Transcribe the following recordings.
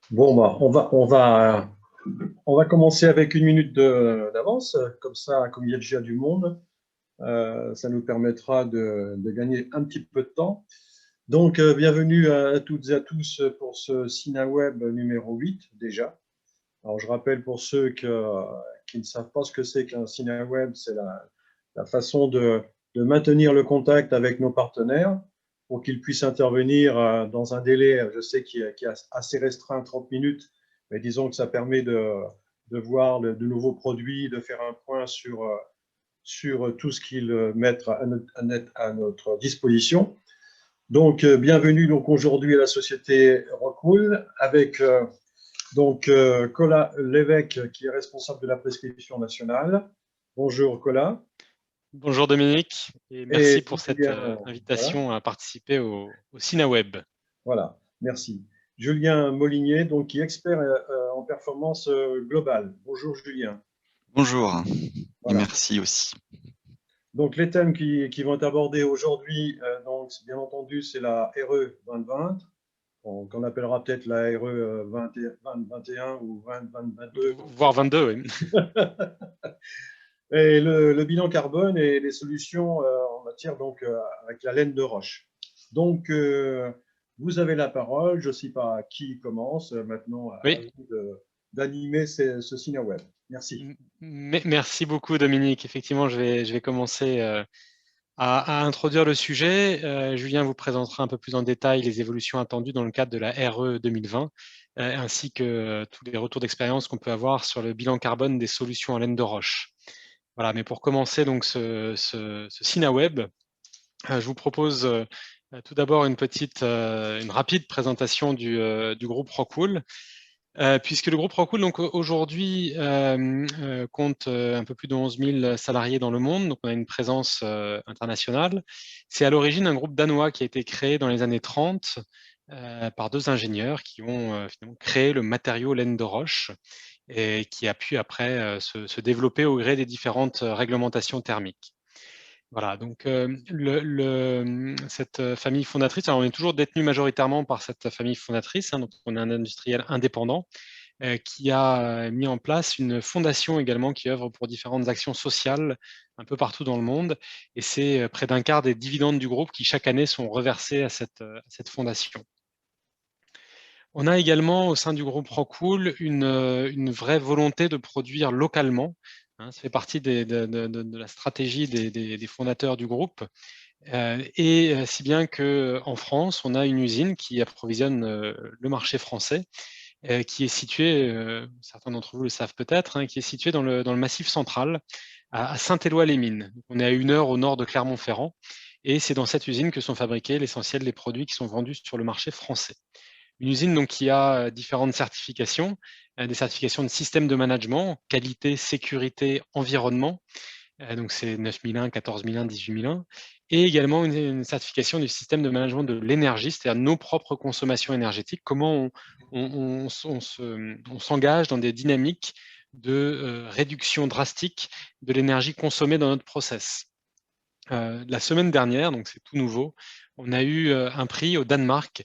Bon, bah, on va commencer avec une minute d'avance. Comme ça, comme il y a déjà du monde, ça nous permettra de gagner un petit peu de temps. Donc, bienvenue à toutes et à tous pour ce SinaWeb numéro 8 déjà. Alors, je rappelle pour ceux qui ne savent pas ce que c'est qu'un SinaWeb, c'est la façon de maintenir le contact avec nos partenaires pour qu'ils puissent intervenir dans un délai, je sais, qui est assez restreint, 30 minutes, mais disons que ça permet de voir de nouveaux produits, de faire un point sur tout ce qu'ils mettent à notre disposition. Donc, bienvenue donc aujourd'hui à la société Rockwool avec Colas Lévesque qui est responsable de la prescription nationale. Bonjour Colas. Bonjour Dominique et Et merci pour cette Julien, voilà, invitation à participer au SinaWeb. voilà, merci. Julien Molinier, donc, qui est expert en performance globale. Bonjour Julien. Bonjour et Voilà. merci aussi. Donc les thèmes qui vont être abordés aujourd'hui, donc bien entendu, c'est la RE 2020, qu'on appellera peut-être la RE 2021 ou 2022. Voire 22, oui. Et le bilan carbone et les solutions en matière donc avec la laine de roche. Donc vous avez la parole. Je ne sais pas qui commence maintenant à Oui. vous d'animer ce SinaWeb. Merci. Merci beaucoup Dominique. Effectivement, je vais commencer à introduire le sujet. Julien vous présentera un peu plus en détail les évolutions attendues dans le cadre de la RE 2020, ainsi que tous les retours d'expérience qu'on peut avoir sur le bilan carbone des solutions en laine de roche. Voilà, mais pour commencer donc ce SinaWeb, je vous propose tout d'abord une rapide présentation du groupe Rockwool, puisque le groupe Rockwool donc aujourd'hui compte un peu plus de 11 000 salariés dans le monde, donc on a une présence internationale. C'est à l'origine un groupe danois qui a été créé dans les années 30 par deux ingénieurs qui ont finalement créé le matériau laine de roche et qui a pu après se développer au gré des différentes réglementations thermiques. Voilà, donc cette famille fondatrice, alors on est toujours détenu majoritairement par cette famille fondatrice, hein, donc on est un industriel indépendant qui a mis en place une fondation également qui œuvre pour différentes actions sociales un peu partout dans le monde, et c'est près d'un quart des dividendes du groupe qui chaque année sont reversés à cette fondation. On a également au sein du groupe Rockwool une vraie volonté de produire localement, hein, ça fait partie de la stratégie des fondateurs du groupe. Et si bien qu'en France, on a une usine qui approvisionne le marché français, qui est située, certains d'entre vous le savent peut-être, hein, qui est située dans le Massif central, à Saint-Éloi-les-Mines. On est à 1 heure au nord de Clermont-Ferrand, et c'est dans cette usine que sont fabriqués l'essentiel des produits qui sont vendus sur le marché français. Une usine donc, qui a différentes certifications, des certifications de système de management, qualité, sécurité, environnement, donc c'est 9001, 14001, 18001, et également une certification du système de management de l'énergie, c'est-à-dire nos propres consommations énergétiques, comment on s'engage dans des dynamiques de réduction drastique de l'énergie consommée dans notre process. La semaine dernière, donc c'est tout nouveau, on a eu un prix au Danemark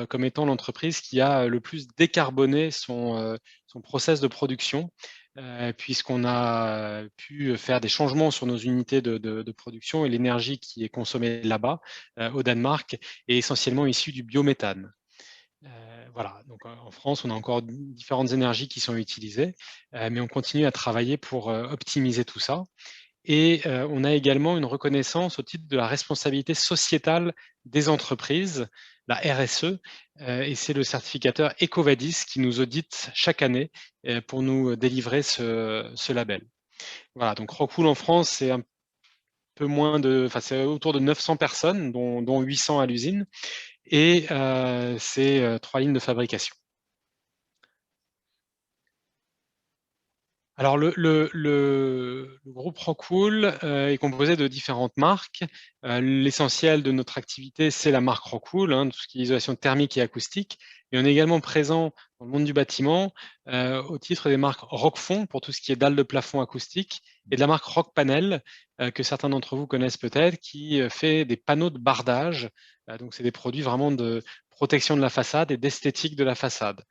comme étant l'entreprise qui a le plus décarboné son process de production, puisqu'on a pu faire des changements sur nos unités de production, et l'énergie qui est consommée là-bas, au Danemark, est essentiellement issue du biométhane. Voilà, donc en France, on a encore différentes énergies qui sont utilisées, mais on continue à travailler pour optimiser tout ça. Et on a également une reconnaissance au titre de la responsabilité sociétale des entreprises, la RSE, et c'est le certificateur EcoVadis qui nous audite chaque année pour nous délivrer ce label. Voilà, donc Rockwool en France, c'est un peu c'est autour de 900 personnes, dont 800 à l'usine, et c'est 3 lignes de fabrication. Alors le groupe Rockwool est composé de différentes marques. L'essentiel de notre activité, c'est la marque Rockwool, hein, tout ce qui est isolation thermique et acoustique. mais on est également présent dans le monde du bâtiment au titre des marques Roquefort pour tout ce qui est dalles de plafond acoustique et de la marque Rockpanel que certains d'entre vous connaissent peut-être, qui fait des panneaux de bardage. Donc c'est des produits vraiment de protection de la façade et d'esthétique de la façade.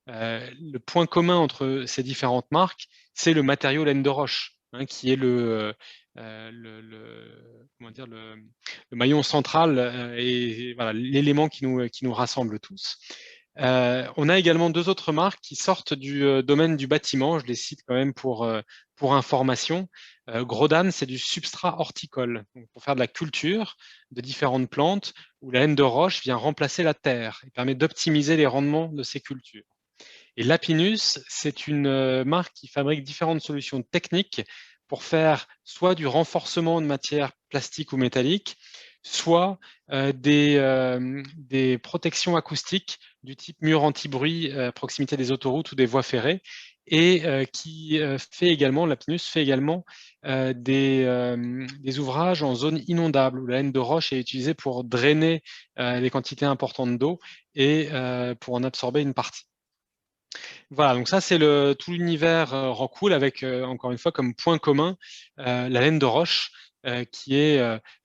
Le point commun entre ces différentes marques, c'est le matériau laine de roche, hein, qui est comment dire, le maillon central et voilà, l'élément qui nous rassemble tous. On a également deux autres marques qui sortent du domaine du bâtiment, je les cite quand même pour information. Grodan, c'est du substrat horticole, donc pour faire de la culture de différentes plantes, où la laine de roche vient remplacer la terre et permet d'optimiser les rendements de ces cultures. Et Lapinus, c'est une marque qui fabrique différentes solutions techniques pour faire soit du renforcement de matières plastiques ou métalliques, soit des protections acoustiques du type mur anti-bruit à proximité des autoroutes ou des voies ferrées, et qui fait également, Lapinus fait également des ouvrages en zone inondable, où la laine de roche est utilisée pour drainer des quantités importantes d'eau et pour en absorber une partie. Voilà, donc ça c'est tout l'univers Rockwool avec encore une fois comme point commun la laine de roche qui est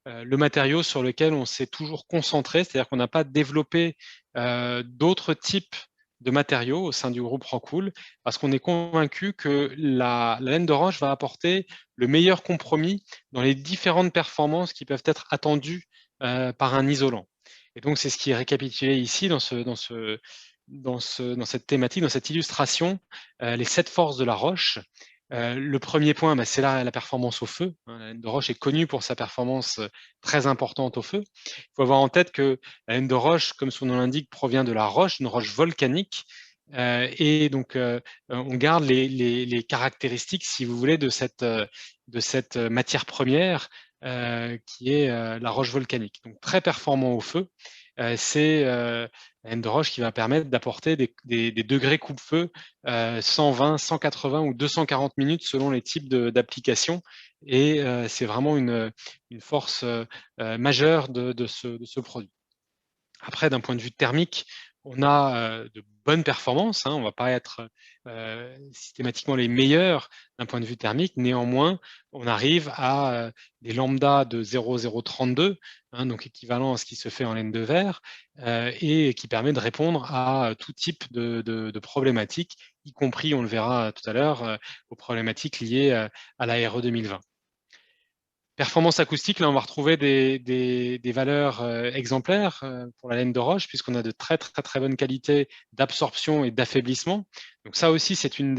le matériau sur lequel on s'est toujours concentré, c'est-à-dire qu'on n'a pas développé d'autres types de matériaux au sein du groupe Rockwool parce qu'on est convaincu que la laine de roche va apporter le meilleur compromis dans les différentes performances qui peuvent être attendues par un isolant. Et donc c'est ce qui est récapitulé ici dans cette thématique, dans cette illustration, les 7 forces de la roche. Le premier point, c'est la performance au feu. La laine de roche est connue pour sa performance très importante au feu. Il faut avoir en tête que la laine de roche, comme son nom l'indique, provient de la roche, une roche volcanique. Et donc, on garde les caractéristiques, si vous voulez, de cette matière première qui est la roche volcanique. Donc, très performant au feu. C'est la laine de roche qui va permettre d'apporter des degrés coupe-feu 120, 180 ou 240 minutes selon les types d'applications. Et c'est vraiment une force majeure de ce produit. Après, d'un point de vue thermique, on a de bonnes performances. On ne va pas être systématiquement les meilleurs d'un point de vue thermique. Néanmoins, on arrive à des lambda de 0,032, donc équivalent à ce qui se fait en laine de verre, et qui permet de répondre à tout type de problématiques, y compris, on le verra tout à l'heure, aux problématiques liées à la RE 2020. Performance acoustique, là on va retrouver des valeurs exemplaires pour la laine de roche, puisqu'on a de très bonnes qualités d'absorption et d'affaiblissement. Donc ça aussi c'est un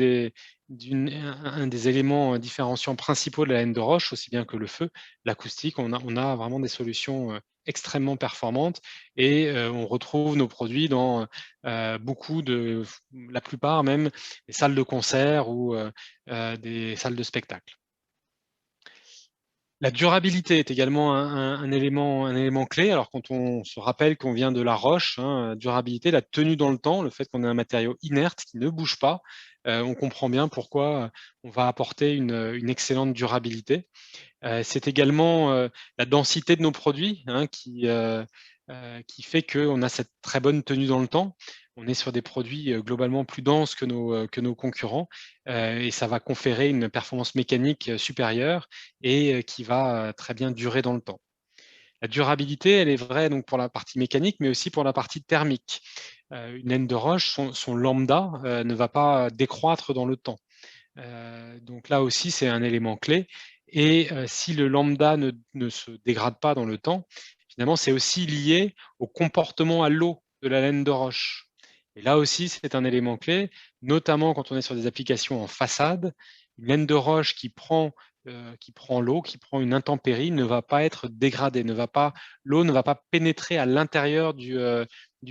des éléments différenciants principaux de la laine de roche, aussi bien que le feu, l'acoustique. On a vraiment des solutions extrêmement performantes et on retrouve nos produits dans la plupart même, des salles de concert ou des salles de spectacle. La durabilité est également un élément clé. Alors quand on se rappelle qu'on vient de la roche, durabilité, la tenue dans le temps, le fait qu'on ait un matériau inerte qui ne bouge pas, on comprend bien pourquoi on va apporter une excellente durabilité. C'est également la densité de nos produits qui fait qu'on a cette très bonne tenue dans le temps. On est sur des produits globalement plus denses que nos concurrents et ça va conférer une performance mécanique supérieure et qui va très bien durer dans le temps. La durabilité, elle est vraie donc pour la partie mécanique, mais aussi pour la partie thermique. Une laine de roche, son lambda ne va pas décroître dans le temps. Donc là aussi, c'est un élément clé. Et si le lambda ne se dégrade pas dans le temps, finalement, c'est aussi lié au comportement à l'eau de la laine de roche. Et là aussi, c'est un élément clé, notamment quand on est sur des applications en façade. Une laine de roche qui prend l'eau, qui prend une intempérie, ne va pas être dégradée, l'eau ne va pas pénétrer à l'intérieur du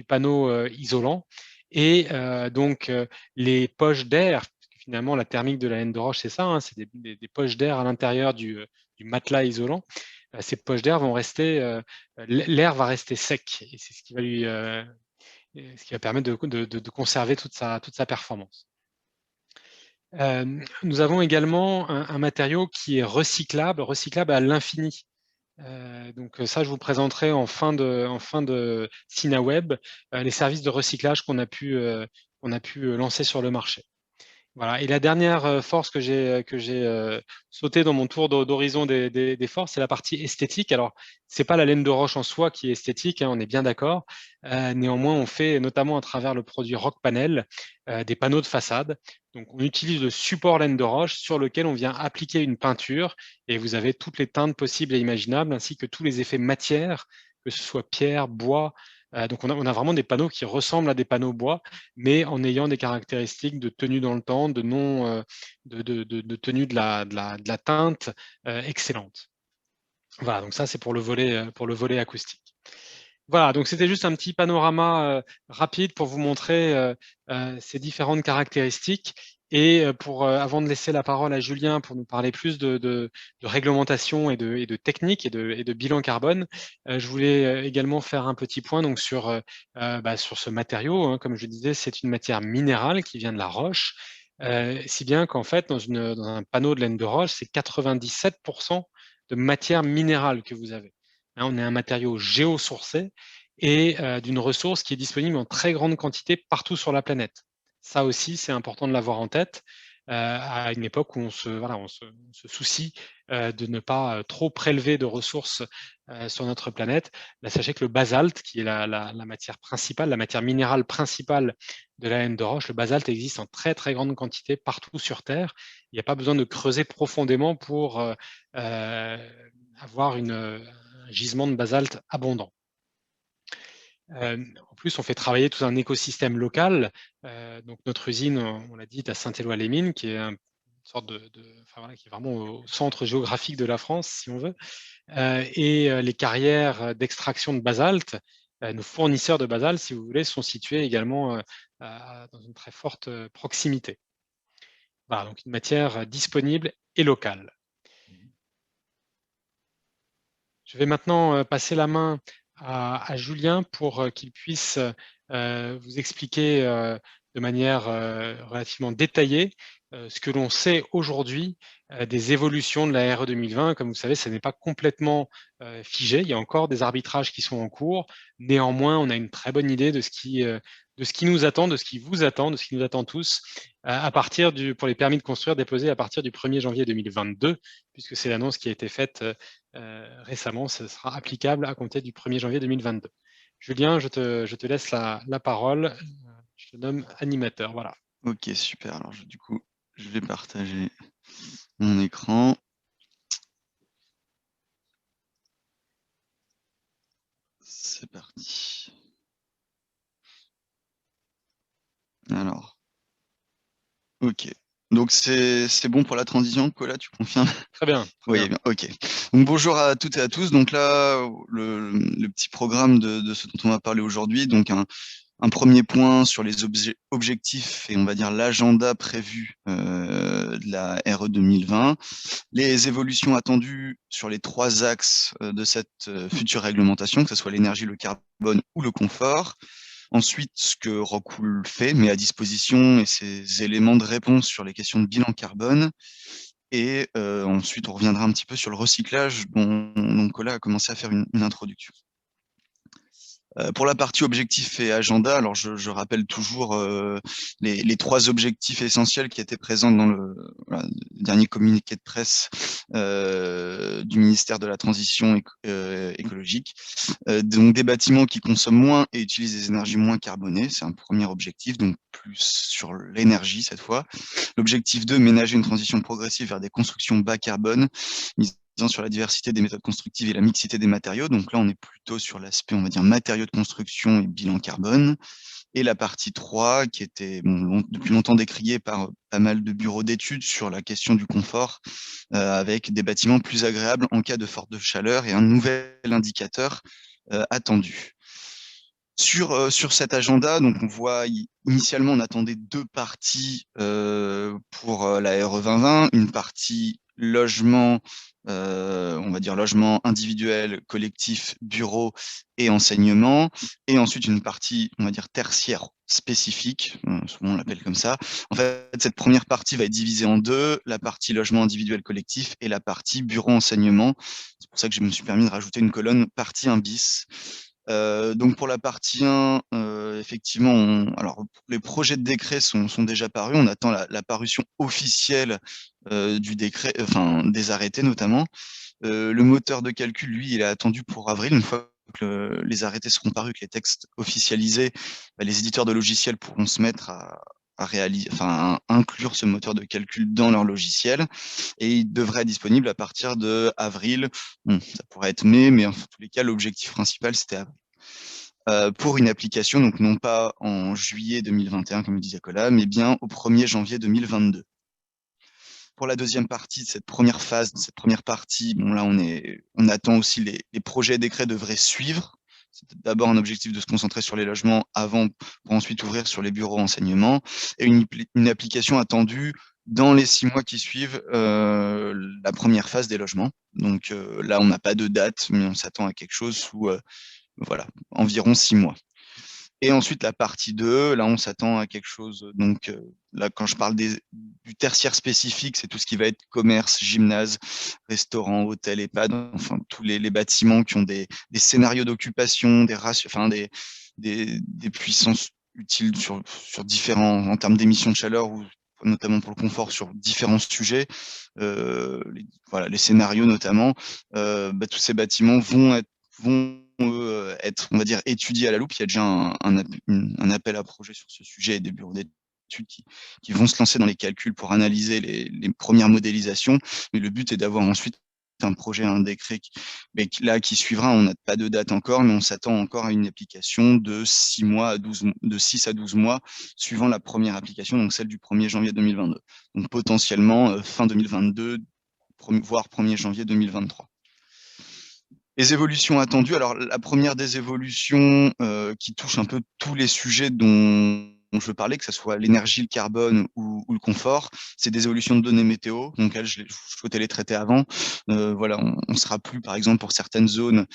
panneau isolant. Et donc, les poches d'air, finalement, la thermique de la laine de roche, c'est ça, c'est des poches d'air à l'intérieur du matelas isolant. Ces poches d'air vont rester, l'air va rester sec, et c'est ce qui va permettre de conserver toute sa performance. Nous avons également un matériau qui est recyclable à l'infini. Donc ça, je vous présenterai en fin de SinaWeb les services de recyclage qu'on a pu lancer sur le marché. Voilà. Et la dernière force que j'ai sautée dans mon tour d'horizon des forces, c'est la partie esthétique. Alors, c'est pas la laine de roche en soi qui est esthétique, hein, on est bien d'accord. Néanmoins, on fait notamment à travers le produit Rockpanel des panneaux de façade. Donc, on utilise le support laine de roche sur lequel on vient appliquer une peinture et vous avez toutes les teintes possibles et imaginables, ainsi que tous les effets matière, que ce soit pierre, bois. Donc, on a vraiment des panneaux qui ressemblent à des panneaux bois, mais en ayant des caractéristiques de tenue dans le temps, de tenue de la teinte excellente. Voilà, donc ça c'est pour le volet acoustique. Voilà, donc c'était juste un petit panorama rapide pour vous montrer ces différentes caractéristiques. Et avant de laisser la parole à Julien pour nous parler plus de réglementation et de technique et de bilan carbone, je voulais également faire un petit point donc, sur ce matériau. Hein, comme je disais, c'est une matière minérale qui vient de la roche, si bien qu'en fait, dans un panneau de laine de roche, c'est 97% de matière minérale que vous avez. Hein, on est un matériau géosourcé et d'une ressource qui est disponible en très grande quantité partout sur la planète. Ça aussi, c'est important de l'avoir en tête à une époque où on se soucie de ne pas trop prélever de ressources sur notre planète. Là, sachez que le basalte, qui est la matière principale, la matière minérale principale de la laine de roche, le basalte existe en très très grande quantité partout sur Terre. Il n'y a pas besoin de creuser profondément pour avoir un gisement de basalte abondant. En plus, on fait travailler tout un écosystème local. Donc notre usine, on l'a dit, est à Saint-Éloi-les-Mines, qui est une sorte qui est vraiment au centre géographique de la France, si on veut. Et les carrières d'extraction de basalte, nos fournisseurs de basalte, si vous voulez, sont situés également dans une très forte proximité. Voilà, donc une matière disponible et locale. Je vais maintenant passer la main à Julien pour qu'il puisse vous expliquer de manière relativement détaillée ce que l'on sait aujourd'hui des évolutions de la RE 2020. Comme vous savez, ce n'est pas complètement figé. Il y a encore des arbitrages qui sont en cours. Néanmoins, on a une très bonne idée de ce qui nous attend, de ce qui vous attend, de ce qui nous attend tous, pour les permis de construire déposés à partir du 1er janvier 2022, puisque c'est l'annonce qui a été faite récemment. Ce sera applicable à compter du 1er janvier 2022. Julien, je te laisse la parole. Je te nomme animateur. Voilà. Ok, super. Alors, du coup, je vais partager mon écran. C'est parti. Alors, ok. Donc, c'est bon pour la transition, Cola, tu confirmes? Très bien. Oui, bien, ok. Donc, bonjour à toutes et à tous. Donc là, le petit programme de ce dont on va parler aujourd'hui, donc un premier point sur les objectifs et on va dire l'agenda prévu de la RE 2020, les évolutions attendues sur les 3 axes de cette future réglementation, que ce soit l'énergie, le carbone ou le confort. Ensuite, ce que Rockwool fait, met à disposition et ses éléments de réponse sur les questions de bilan carbone. Et ensuite, on reviendra un petit peu sur le recyclage dont Nicolas a commencé à faire une introduction. Pour la partie objectifs et agenda, alors je rappelle toujours les 3 objectifs essentiels qui étaient présents dans le dernier communiqué de presse du ministère de la Transition écologique. Donc des bâtiments qui consomment moins et utilisent des énergies moins carbonées, c'est un premier objectif, donc plus sur l'énergie cette fois. L'objectif 2, ménager une transition progressive vers des constructions bas carbone, sur la diversité des méthodes constructives et la mixité des matériaux. Donc là, on est plutôt sur l'aspect, on va dire, matériaux de construction et bilan carbone. Et la partie 3, qui était depuis longtemps décriée par pas mal de bureaux d'études sur la question du confort, avec des bâtiments plus agréables en cas de forte chaleur et un nouvel indicateur attendu. Sur cet agenda, donc on voit initialement on attendait 2 parties pour la RE 2020, une partie logement, on va dire logement individuel, collectif, bureau et enseignement, et ensuite une partie, on va dire tertiaire, spécifique, souvent on l'appelle comme ça. En fait, cette première partie va être divisée en deux, la partie logement individuel collectif et la partie bureau enseignement. C'est pour ça que je me suis permis de rajouter une colonne partie 1 bis. Donc pour la partie 1, effectivement, alors les projets de décret sont déjà parus. On attend la parution officielle du décret, enfin des arrêtés notamment. Le moteur de calcul, lui, il est attendu pour avril. Une fois que les arrêtés seront parus, que les textes officialisés, bah, les éditeurs de logiciels pourront se mettre à réaliser, enfin, à inclure ce moteur de calcul dans leur logiciel, et il devrait être disponible à partir de avril. Bon, ça pourrait être mai, mais en tous les cas, l'objectif principal, c'était avril. Pour une application, donc non pas en juillet 2021, comme le disait Colas, mais bien au 1er janvier 2022. Pour la deuxième partie de cette première phase, de cette première partie, bon là on attend aussi les projets et décrets devraient suivre. C'est d'abord un objectif de se concentrer sur les logements avant, pour ensuite ouvrir sur les bureaux enseignement, et une application attendue dans les 6 mois qui suivent la première phase des logements. Donc là on n'a pas de date, mais on s'attend à quelque chose sous voilà, environ 6 mois. Et ensuite, la partie 2, là, on s'attend à quelque chose. Donc, là, quand je parle du tertiaire spécifique, c'est tout ce qui va être commerce, gymnase, restaurant, hôtel, EHPAD, enfin, tous les bâtiments qui ont des scénarios d'occupation, des ratios, enfin, des puissances utiles sur différents, en termes d'émissions de chaleur ou notamment pour le confort sur différents sujets, voilà, les scénarios notamment, tous ces bâtiments vont être, on va dire, étudiés à la loupe. Il y a déjà un appel à projet sur ce sujet et des bureaux d'études qui vont se lancer dans les calculs pour analyser les premières modélisations. Mais le but est d'avoir ensuite un projet, un décret qui suivra. On n'a pas de date encore, mais on s'attend encore à une application de 6 à 12 mois, suivant la première application, donc celle du 1er janvier 2022. Donc potentiellement fin 2022, voire 1er janvier 2023. Les évolutions attendues, alors la première des évolutions qui touche un peu tous les sujets dont je veux parler, que ce soit l'énergie, le carbone ou le confort, c'est des évolutions de données météo. Donc elles, je souhaitais les traiter avant. Voilà, on sera plus, par exemple, pour certaines zones,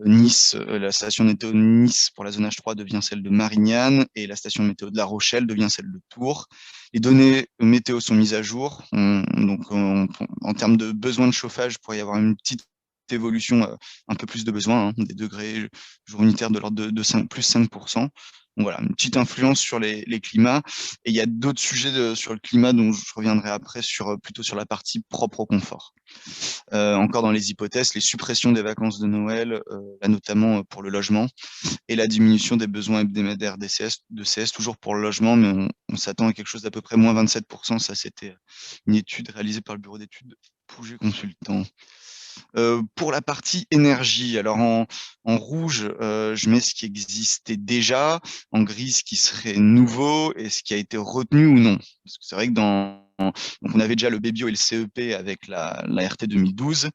Nice, la station météo de Nice pour la zone H3 devient celle de Marignane et la station météo de La Rochelle devient celle de Tours. Les données météo sont mises à jour. Donc en termes de besoin de chauffage, il pourrait y avoir une petite évolution, un peu plus de besoin, des degrés jour unitaire de l'ordre de 5, plus 5%. Donc voilà, une petite influence sur les climats. Et il y a d'autres sujets sur le climat dont je reviendrai après, plutôt sur la partie propre au confort. Encore dans les hypothèses, les suppressions des vacances de Noël, là notamment pour le logement, et la diminution des besoins hebdomadaires de CS, toujours pour le logement, mais on s'attend à quelque chose d'à peu près moins 27%. Ça, c'était une étude réalisée par le bureau d'études Pouget Consultant. Pour la partie énergie, alors en rouge, je mets ce qui existait déjà, en gris, ce qui serait nouveau et ce qui a été retenu ou non. Parce que c'est vrai que donc on avait déjà le BBO et le CEP avec la RT 2012.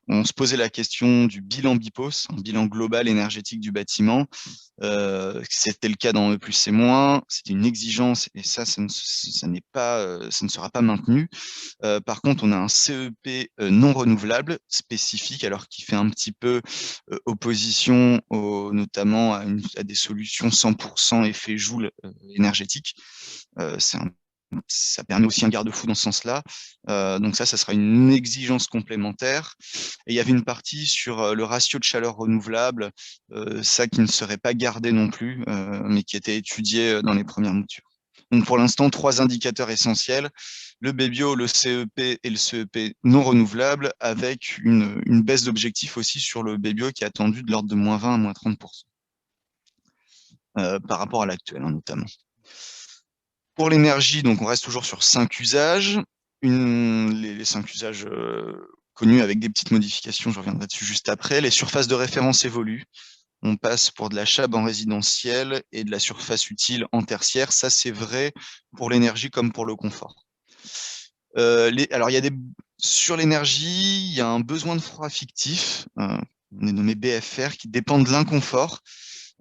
On se posait la question du bilan BIPOS, un bilan global énergétique du bâtiment. C'était le cas dans E+, C-, c'était une exigence et ça ne sera pas maintenu. Par contre, on a un CEP non renouvelable spécifique, alors qui fait un petit peu opposition notamment à des solutions 100% effet Joule énergétique. Ça permet aussi un garde-fou dans ce sens-là. Donc ça sera une exigence complémentaire. Et il y avait une partie sur le ratio de chaleur renouvelable, ça qui ne serait pas gardé non plus, mais qui était étudié dans les premières moutures. Donc pour l'instant, 3 indicateurs essentiels, le BBO, le CEP et le CEP non renouvelable, avec une baisse d'objectif aussi sur le BBO qui est attendu de l'ordre de moins 20 à moins 30%, par rapport à l'actuel notamment. Pour l'énergie, donc on reste toujours sur 5 usages. Les 5 usages connus avec des petites modifications, je reviendrai dessus juste après. Les surfaces de référence évoluent. On passe pour de la CHAB en résidentiel et de la surface utile en tertiaire. Ça, c'est vrai pour l'énergie comme pour le confort. Alors, sur l'énergie, il y a un besoin de froid fictif, on est nommé BFR, qui dépend de l'inconfort.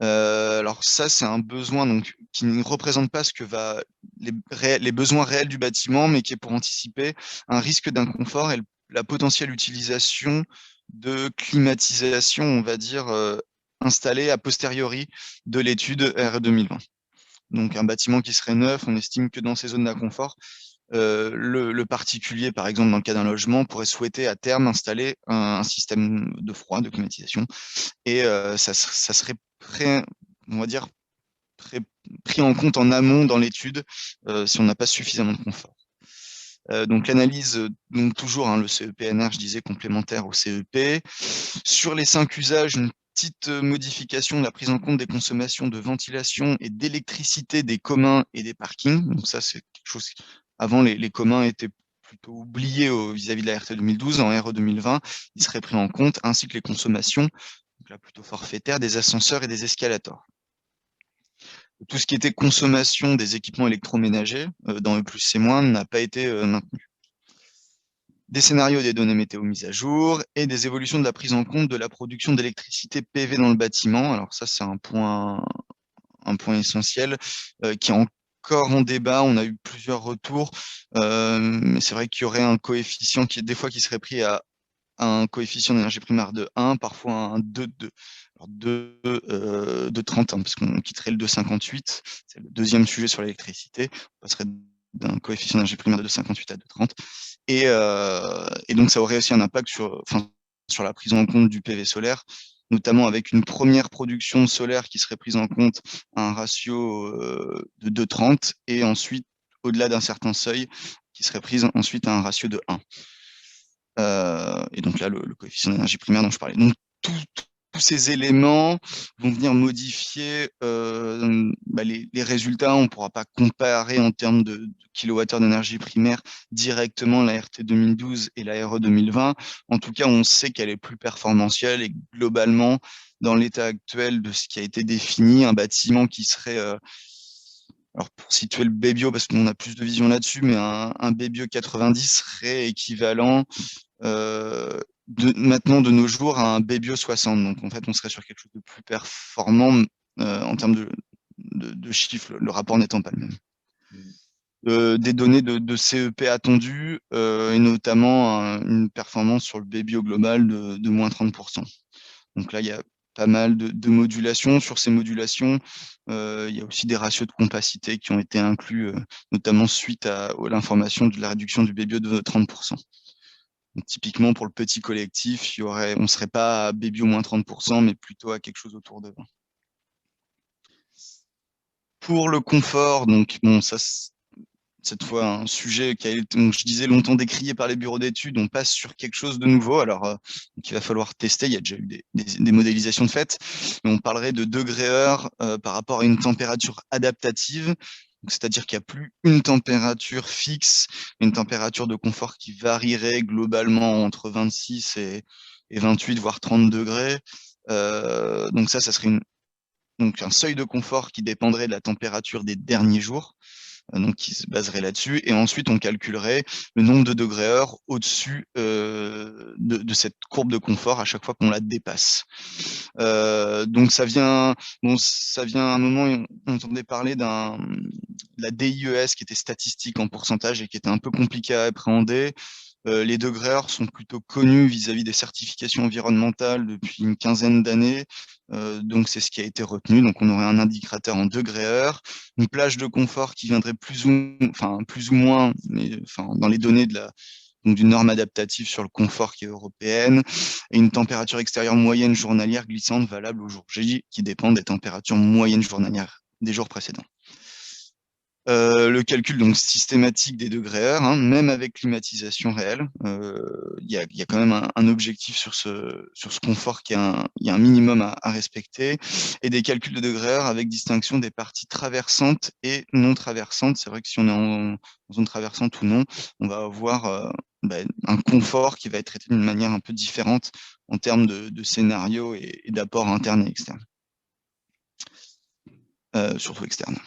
Alors ça, c'est un besoin donc, qui ne représente pas les besoins réels du bâtiment, mais qui est pour anticiper un risque d'inconfort et la potentielle utilisation de climatisation, on va dire, installée a posteriori de l'étude RE 2020. Donc un bâtiment qui serait neuf, on estime que dans ces zones d'inconfort, le particulier, par exemple dans le cas d'un logement, pourrait souhaiter à terme installer un système de froid, de climatisation, et ça serait on va dire, pris en compte en amont dans l'étude si on n'a pas suffisamment de confort. Donc l'analyse, donc toujours le CEPNR, je disais, complémentaire au CEP. Sur les 5 usages, une petite modification de la prise en compte des consommations de ventilation et d'électricité des communs et des parkings. Donc ça, c'est quelque chose. Avant, les communs étaient plutôt oubliés vis-à-vis de la RT 2012. En RE 2020, ils seraient pris en compte, ainsi que les consommations, donc là plutôt forfaitaires, des ascenseurs et des escalators. Tout ce qui était consommation des équipements électroménagers dans E+C- n'a pas été maintenu. Des scénarios des données météo mises à jour et des évolutions de la prise en compte de la production d'électricité PV dans le bâtiment. Alors ça, c'est un point essentiel qui est encore en débat. On a eu plusieurs retours, mais c'est vrai qu'il y aurait un coefficient qui serait pris à un coefficient d'énergie primaire de 1, parfois un 2 de 30, parce qu'on quitterait le 2,58. C'est le deuxième sujet sur l'électricité. On passerait d'un coefficient d'énergie primaire de 2,58 à 2,30. Et donc, ça aurait aussi un impact sur la prise en compte du PV solaire, notamment avec une première production solaire qui serait prise en compte à un ratio de 2,30 et ensuite, au-delà d'un certain seuil, qui serait prise ensuite à un ratio de 1. Et donc là, le coefficient d'énergie primaire dont je parlais. Donc, tous ces éléments vont venir modifier les résultats. On ne pourra pas comparer en termes de kilowattheure d'énergie primaire directement la RT 2012 et la RE 2020. En tout cas, on sait qu'elle est plus performantielle et globalement, dans l'état actuel de ce qui a été défini, un bâtiment qui serait... alors pour situer le BBio, parce qu'on a plus de vision là-dessus, mais un BBio 90 serait équivalent maintenant de nos jours à un BBio 60. Donc en fait, on serait sur quelque chose de plus performant en termes de chiffres, le rapport n'étant pas le même. Des données de CEP attendues et notamment une performance sur le BBio global de moins 30%. Donc là, il y a pas mal de modulations. Sur ces modulations, il y a aussi des ratios de compacité qui ont été inclus, notamment suite à l'information de la réduction du BBio de 30%. Donc, typiquement, pour le petit collectif, on ne serait pas à BBio moins 30%, mais plutôt à quelque chose autour de 20%. Pour le confort, donc bon, ça, cette fois, un sujet qui a été, donc, je disais, longtemps décrié par les bureaux d'études. On passe sur quelque chose de nouveau. Alors, donc, il va falloir tester. Il y a déjà eu des modélisations de fait, mais on parlerait de degrés-heure par rapport à une température adaptative. C'est-à-dire qu'il n'y a plus une température fixe, une température de confort qui varierait globalement entre 26 et 28, voire 30 degrés. Donc ça serait donc un seuil de confort qui dépendrait de la température des derniers jours, donc qui se baserait là-dessus. Et ensuite, on calculerait le nombre de degrés-heure au-dessus de cette courbe de confort à chaque fois qu'on la dépasse. Donc ça vient à un moment, on entendait parler de la DIES qui était statistique en pourcentage et qui était un peu compliqué à appréhender. Les degrés-heure sont plutôt connus vis-à-vis des certifications environnementales depuis une quinzaine d'années. Donc c'est ce qui a été retenu. Donc on aurait un indicateur en degrés-heure, une plage de confort qui viendrait plus ou moins, mais dans les données donc d'une norme adaptative sur le confort qui est européenne, et une température extérieure moyenne journalière glissante valable au jour J, qui dépend des températures moyennes journalières des jours précédents. Le calcul donc systématique des degrés-heure, même avec climatisation réelle, il y a quand même un objectif sur ce confort il y a un minimum à respecter, et des calculs de degrés-heure avec distinction des parties traversantes et non traversantes. C'est vrai que si on est en zone traversante ou non, on va avoir un confort qui va être traité d'une manière un peu différente en termes de scénario et d'apport interne et externe, surtout externe.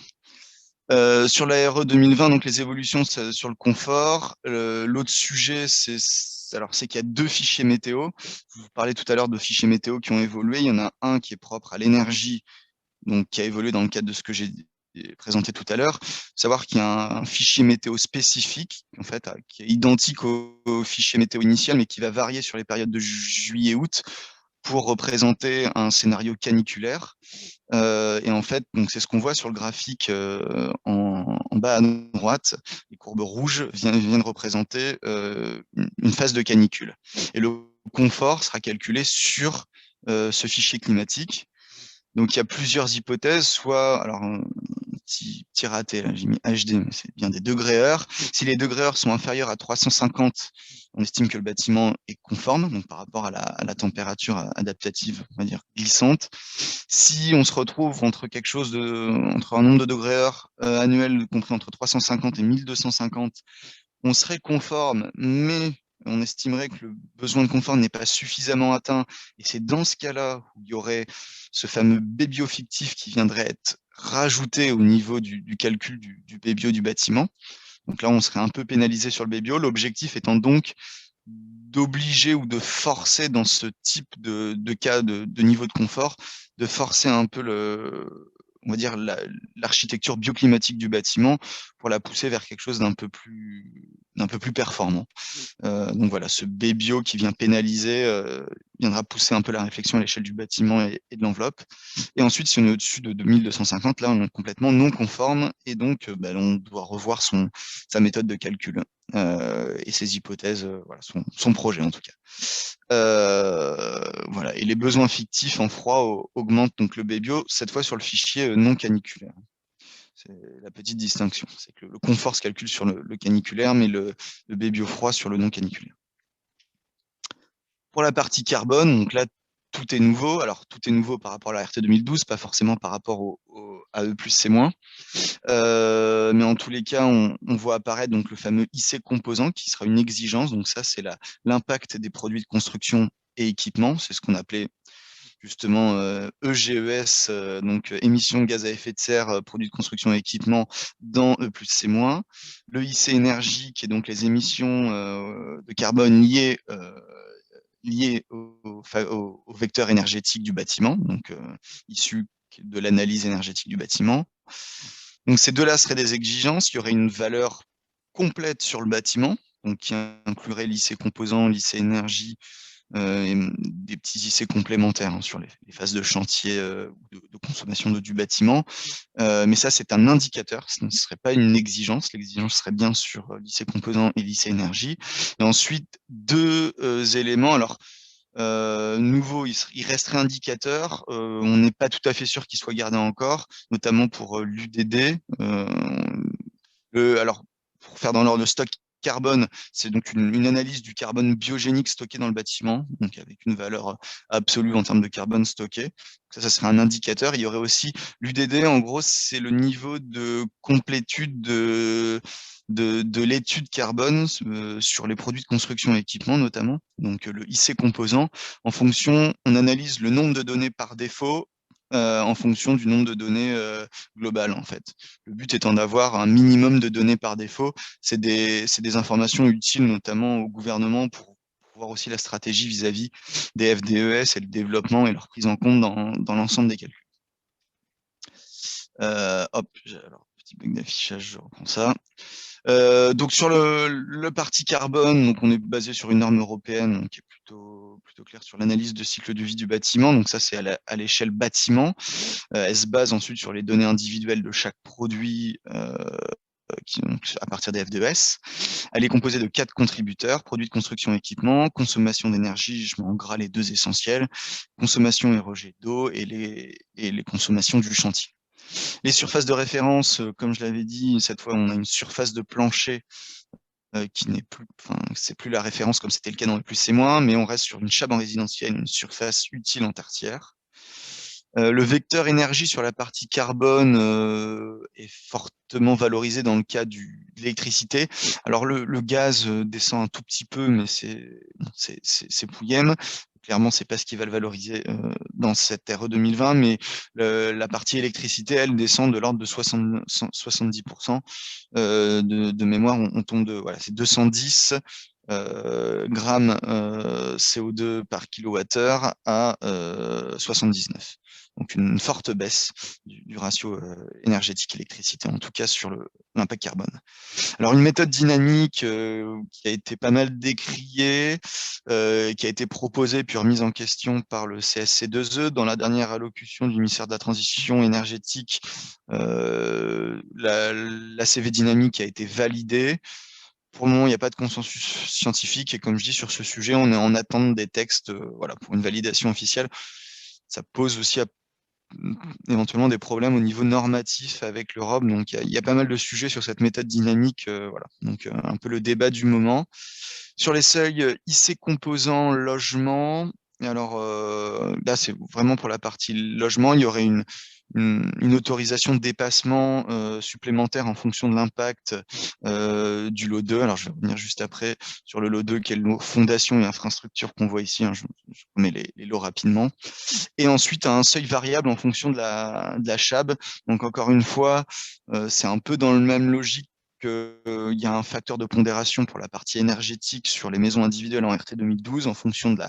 Sur la RE 2020, donc les évolutions sur le confort. L'autre sujet, c'est qu'il y a 2 fichiers météo. Je vous parlais tout à l'heure de fichiers météo qui ont évolué. Il y en a un qui est propre à l'énergie, donc qui a évolué dans le cadre de ce que j'ai présenté tout à l'heure. Savoir qu'il y a un fichier météo spécifique, en fait, qui est identique au fichier météo initial, mais qui va varier sur les périodes de juillet-août pour représenter un scénario caniculaire. Et en fait, c'est ce qu'on voit sur le graphique en bas à droite. Les courbes rouges viennent représenter une phase de canicule. Et le confort sera calculé sur ce fichier climatique. Donc, il y a plusieurs hypothèses, soit, alors, un petit raté, là, j'ai mis HD, mais c'est bien des degrés heure. Si les degrés heure sont inférieurs à 350, on estime que le bâtiment est conforme, donc par rapport à la température adaptative, on va dire, glissante. Si on se retrouve entre entre un nombre de degrés heure annuel compris entre 350 et 1250, on serait conforme, mais on estimerait que le besoin de confort n'est pas suffisamment atteint. Et c'est dans ce cas-là où il y aurait ce fameux bébio fictif qui viendrait être rajouté au niveau du calcul du bébio du bâtiment. Donc là, on serait un peu pénalisé sur le bébio. L'objectif étant donc d'obliger ou de forcer dans ce type de cas de niveau de confort, de forcer un peu on va dire l'architecture bioclimatique du bâtiment pour la pousser vers quelque chose d'un peu plus performant. Donc voilà, ce bébio qui vient pénaliser viendra pousser un peu la réflexion à l'échelle du bâtiment et de l'enveloppe. Et ensuite, si on est au-dessus de 2250, là, on est complètement non conforme et donc on doit revoir sa méthode de calcul et ses hypothèses, voilà, son projet en tout cas. Voilà. Et les besoins fictifs en froid augmentent donc le bébio, cette fois sur le fichier non caniculaire. C'est la petite distinction. C'est que le confort se calcule sur le caniculaire, mais le bébio froid sur le non caniculaire. Pour la partie carbone, donc là, tout est nouveau. Alors, tout est nouveau par rapport à la RT 2012, pas forcément par rapport à E+, C-. Mais en tous les cas, on voit apparaître donc le fameux IC composant qui sera une exigence. Donc ça, c'est l'impact des produits de construction et équipements. C'est ce qu'on appelait justement EGES, donc émissions de gaz à effet de serre, produits de construction et équipement dans E+, C-. Le IC énergie, qui est donc les émissions de carbone liées au vecteur énergétique du bâtiment, donc issu de l'analyse énergétique du bâtiment. Donc ces deux-là seraient des exigences. Il y aurait une valeur complète sur le bâtiment, donc qui inclurait l'IC composant, l'IC énergie, et des petits IC complémentaires sur les phases de chantier ou de consommation d'eau du bâtiment. Mais ça, c'est un indicateur, ce ne serait pas une exigence. L'exigence serait bien sur l'IC composant et l'IC énergie. Et ensuite, deux éléments. Alors, nouveau, il resterait indicateur. On n'est pas tout à fait sûr qu'il soit gardé encore, notamment pour l'UDD. Alors, pour faire dans l'ordre de stock carbone, c'est donc une analyse du carbone biogénique stocké dans le bâtiment, donc avec une valeur absolue en termes de carbone stocké. Ça serait un indicateur. Il y aurait aussi l'UDD, en gros, c'est le niveau de complétude de l'étude carbone sur les produits de construction et équipement notamment, donc le IC composant. En fonction, on analyse le nombre de données par défaut en fonction du nombre de données globales en fait. Le but étant d'avoir un minimum de données par défaut. C'est des informations utiles notamment au gouvernement pour voir aussi la stratégie vis-à-vis des FDES et le développement et leur prise en compte dans l'ensemble des calculs. Hop, alors petit bug d'affichage, je reprends ça. Donc sur le parti carbone, donc on est basé sur une norme européenne donc qui est plutôt claire sur l'analyse de cycle de vie du bâtiment. Donc ça c'est à l'échelle bâtiment. Elle se base ensuite sur les données individuelles de chaque produit à partir des FDES. Elle est composée de 4 contributeurs: produits de construction et équipement, consommation d'énergie, je mets en gras les deux essentiels, consommation et rejet d'eau et les consommations du chantier. Les surfaces de référence, comme je l'avais dit, cette fois on a une surface de plancher qui n'est plus, c'est plus la référence comme c'était le cas dans le plus c'est moins, mais on reste sur une chape en résidentiel, une surface utile en tertiaire. Le vecteur énergie sur la partie carbone est fortement valorisé dans le cas de l'électricité. Alors le gaz descend un tout petit peu, mais c'est pouillème. Clairement, c'est pas ce qui va le valoriser dans cette RE 2020, mais la partie électricité, elle descend de l'ordre de 70%. De mémoire, on tombe de, voilà, c'est 210 grammes CO2 par kilowattheure à 79. Donc une forte baisse du ratio énergétique électricité, en tout cas sur l'impact carbone. Alors une méthode dynamique qui a été pas mal décriée, qui a été proposée puis remise en question par le CSC2E dans la dernière allocution du ministère de la Transition énergétique. La CV dynamique a été validée. Pour le moment, il n'y a pas de consensus scientifique et comme je dis sur ce sujet, on est en attente des textes voilà, pour une validation officielle. Ça pose aussi éventuellement des problèmes au niveau normatif avec l'Europe. Donc, il y a pas mal de sujets sur cette méthode dynamique. Voilà. Donc, un peu le débat du moment. Sur les seuils IC composants logement, alors là, c'est vraiment pour la partie logement. Il y aurait une autorisation de dépassement supplémentaire en fonction de l'impact du lot 2. Alors, je vais revenir juste après sur le lot 2, qui est le lot fondation et infrastructure qu'on voit ici. Hein. Je remets les lots rapidement. Et ensuite, un seuil variable en fonction de la CHAB. Donc, encore une fois, c'est un peu dans le même logique qu'il y a un facteur de pondération pour la partie énergétique sur les maisons individuelles en RT 2012 en fonction de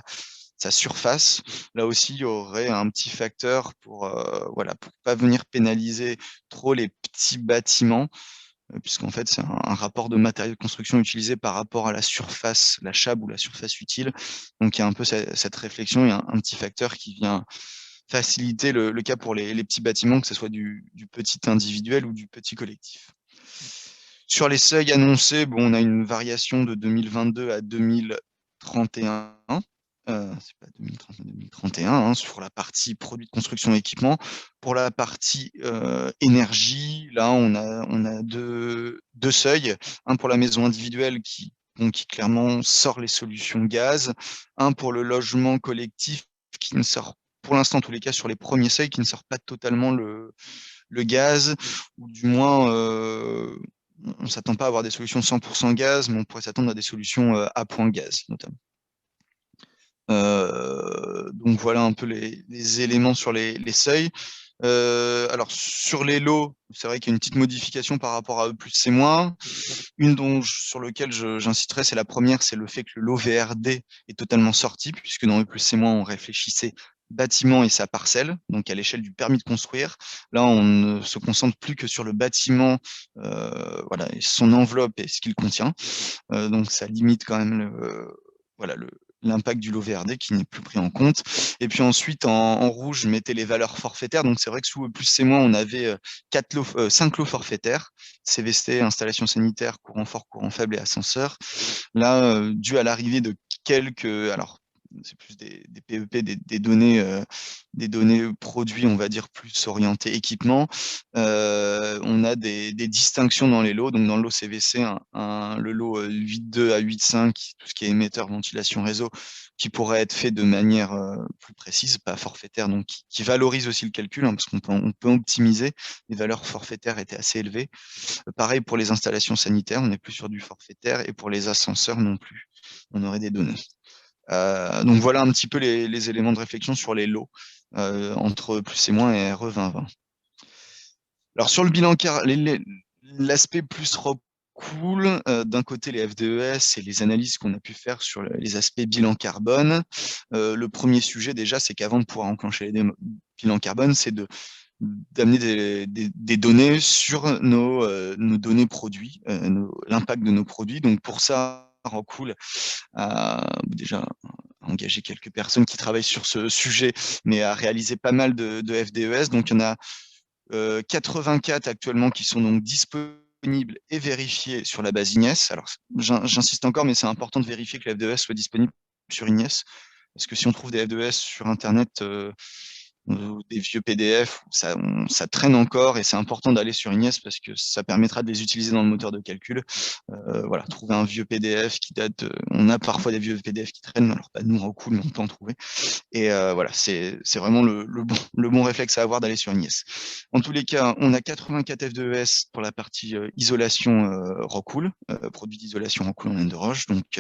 sa surface. Là aussi, il y aurait un petit facteur pour voilà, pour pas venir pénaliser trop les petits bâtiments, puisqu'en fait, c'est un rapport de matériaux de construction utilisé par rapport à la surface, la CHAB ou la surface utile. Donc, il y a un peu cette réflexion, il y a un petit facteur qui vient faciliter le cas pour les petits bâtiments, que ce soit du petit individuel ou du petit collectif. Sur les seuils annoncés, bon, on a une variation de 2022 à 2031. C'est pas 2030, mais 2031, hein, sur la partie produits de construction et équipement. Pour la partie énergie, là, on a deux seuils. Un pour la maison individuelle qui clairement sort les solutions gaz. Un pour le logement collectif qui ne sort, pour l'instant, en tous les cas, sur les premiers seuils, qui ne sort pas totalement le gaz, ou du moins on ne s'attend pas à avoir des solutions 100% gaz, mais on pourrait s'attendre à des solutions à point gaz, notamment. Donc voilà un peu les éléments sur les seuils. Alors sur les lots, c'est vrai qu'il y a une petite modification par rapport à E plus C-. Une sur laquelle j'insisterai, c'est la première, c'est le fait que le lot VRD est totalement sorti, puisque dans E plus C-, on réfléchissait bâtiment et sa parcelle, donc à l'échelle du permis de construire. Là, on ne se concentre plus que sur le bâtiment, voilà, et son enveloppe et ce qu'il contient. Donc ça limite quand même l'impact du lot VRD qui n'est plus pris en compte. Et puis ensuite, en rouge, je mettais les valeurs forfaitaires. Donc c'est vrai que sous plus C-, on avait 5 lots forfaitaires, CVC, installation sanitaire, courant fort, courant faible et ascenseur. Là, dû à l'arrivée de quelques... Alors, c'est plus des PEP, des données produits, on va dire, plus orientées équipement. On a des distinctions dans les lots. Donc, dans le lot CVC, le lot 8.2 à 8.5, tout ce qui est émetteur, ventilation, réseau, qui pourrait être fait de manière plus précise, pas forfaitaire, donc qui valorise aussi le calcul, hein, parce qu'on peut optimiser. Les valeurs forfaitaires étaient assez élevées. Pareil pour les installations sanitaires, on n'est plus sur du forfaitaire, et pour les ascenseurs non plus, on aurait des données. Donc voilà un petit peu les éléments de réflexion sur les lots entre plus et moins et RE 2020. Alors sur le bilan l'aspect plus cool, d'un côté les FDES et les analyses qu'on a pu faire sur les aspects bilan carbone. Le premier sujet déjà, c'est qu'avant de pouvoir enclencher les bilans carbone, c'est d'amener des données sur nos données produits, l'impact de nos produits. Donc pour ça, Rockwool a déjà engagé quelques personnes qui travaillent sur ce sujet, mais a réalisé pas mal de FDES. Donc il y en a 84 actuellement qui sont donc disponibles et vérifiés sur la base IGNES. Alors j'insiste encore, mais c'est important de vérifier que la FDES soit disponible sur IGNES, parce que si on trouve des FDES sur Internet, des vieux PDF, ça traîne encore et c'est important d'aller sur IGNES parce que ça permettra de les utiliser dans le moteur de calcul. Voilà, trouver un vieux PDF qui date, on a parfois des vieux PDF qui traînent, alors pas nous Rockwool, mais on peut en trouver. Et voilà, c'est vraiment le bon réflexe à avoir d'aller sur IGNES. En tous les cas, on a 84 F2ES pour la partie isolation Rockwool, produit d'isolation Rockwool en laine de roche, donc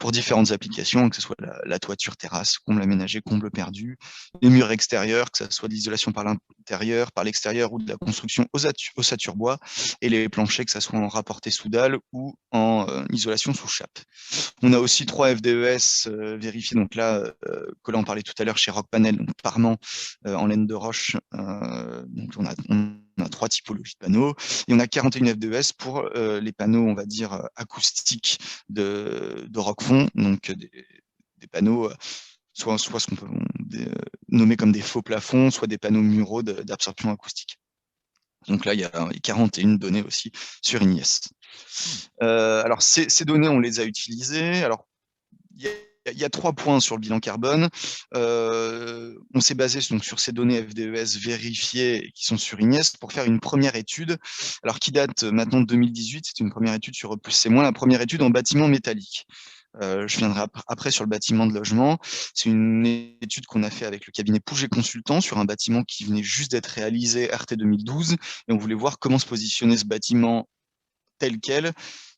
pour différentes applications, que ce soit la toiture, terrasse, comble aménagé, comble perdu, les murs extérieurs, l'intérieur, que ce soit de l'isolation par l'intérieur, par l'extérieur ou de la construction ossature bois, et les planchers, que ce soit en rapporté sous dalle ou en isolation sous chape. On a aussi 3 FDES vérifiés, donc là, Colin en parlait tout à l'heure chez Rockpanel, donc Parement en laine de roche, donc on a 3 typologies de panneaux, et on a 41 FDES pour les panneaux, on va dire, acoustiques de Roquefort, donc des panneaux, soit ce qu'on peut nommer comme des faux plafonds, soit des panneaux muraux d'absorption acoustique. Donc là, il y a 41 données aussi sur INIES. Alors, ces données, on les a utilisées. Alors, il y a 3 points sur le bilan carbone. On s'est basé donc sur ces données FDES vérifiées qui sont sur INIES pour faire une première étude, alors qui date maintenant de 2018. C'est une première étude sur E+C-, la première étude en bâtiment métallique. Je viendrai après sur le bâtiment de logement. C'est une étude qu'on a fait avec le cabinet Pouget Consultant sur un bâtiment qui venait juste d'être réalisé RT 2012, et on voulait voir comment se positionnait ce bâtiment tel quel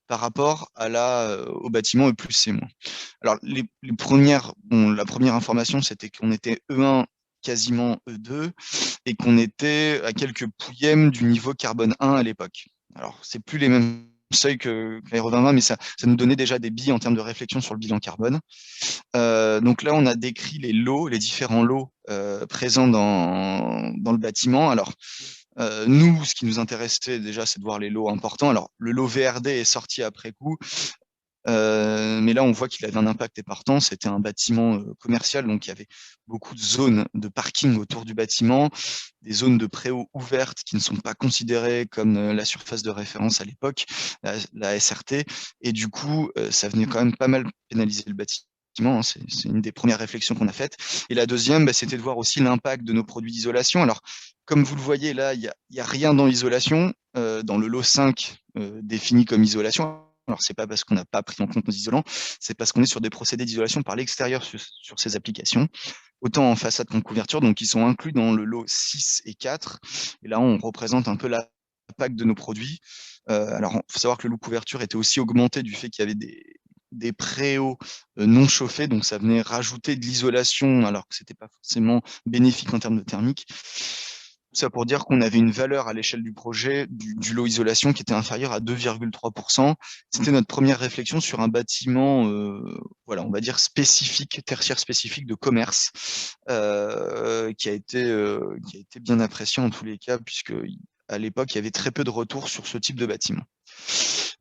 par rapport au bâtiment E+C-. Alors, la première information, c'était qu'on était E1 quasiment E2 et qu'on était à quelques pouillèmes du niveau carbone 1 à l'époque. Alors, c'est plus les mêmes seuils que l'Aéro 2020, mais ça nous donnait déjà des billes en termes de réflexion sur le bilan carbone. Donc là, on a décrit les différents lots présents dans le bâtiment. Alors, nous, ce qui nous intéressait déjà, c'est de voir les lots importants. Alors, le lot VRD est sorti après coup, mais là, on voit qu'il avait un impact important. C'était un bâtiment commercial, donc il y avait beaucoup de zones de parking autour du bâtiment, des zones de préau ouvertes qui ne sont pas considérées comme la surface de référence à l'époque, la SRT, et du coup, ça venait quand même pas mal pénaliser le bâtiment. C'est une des premières réflexions qu'on a faites. Et la deuxième, c'était de voir aussi l'impact de nos produits d'isolation. Alors, comme vous le voyez là, il n'y a rien dans l'isolation, dans le lot 5 défini comme isolation. Alors, ce n'est pas parce qu'on n'a pas pris en compte nos isolants, c'est parce qu'on est sur des procédés d'isolation par l'extérieur sur ces applications, autant en façade qu'en couverture, donc ils sont inclus dans le lot 6 et 4. Et là, on représente un peu l'impact de nos produits. Alors, il faut savoir que le lot couverture était aussi augmenté du fait qu'il y avait des préaux non chauffés, donc ça venait rajouter de l'isolation alors que ce n'était pas forcément bénéfique en termes de thermique. Tout ça pour dire qu'on avait une valeur à l'échelle du projet du lot isolation qui était inférieure à 2,3%. C'était notre première réflexion sur un bâtiment, voilà, on va dire spécifique, tertiaire spécifique de commerce, qui a été bien apprécié en tous les cas, puisque à l'époque, il y avait très peu de retours sur ce type de bâtiment.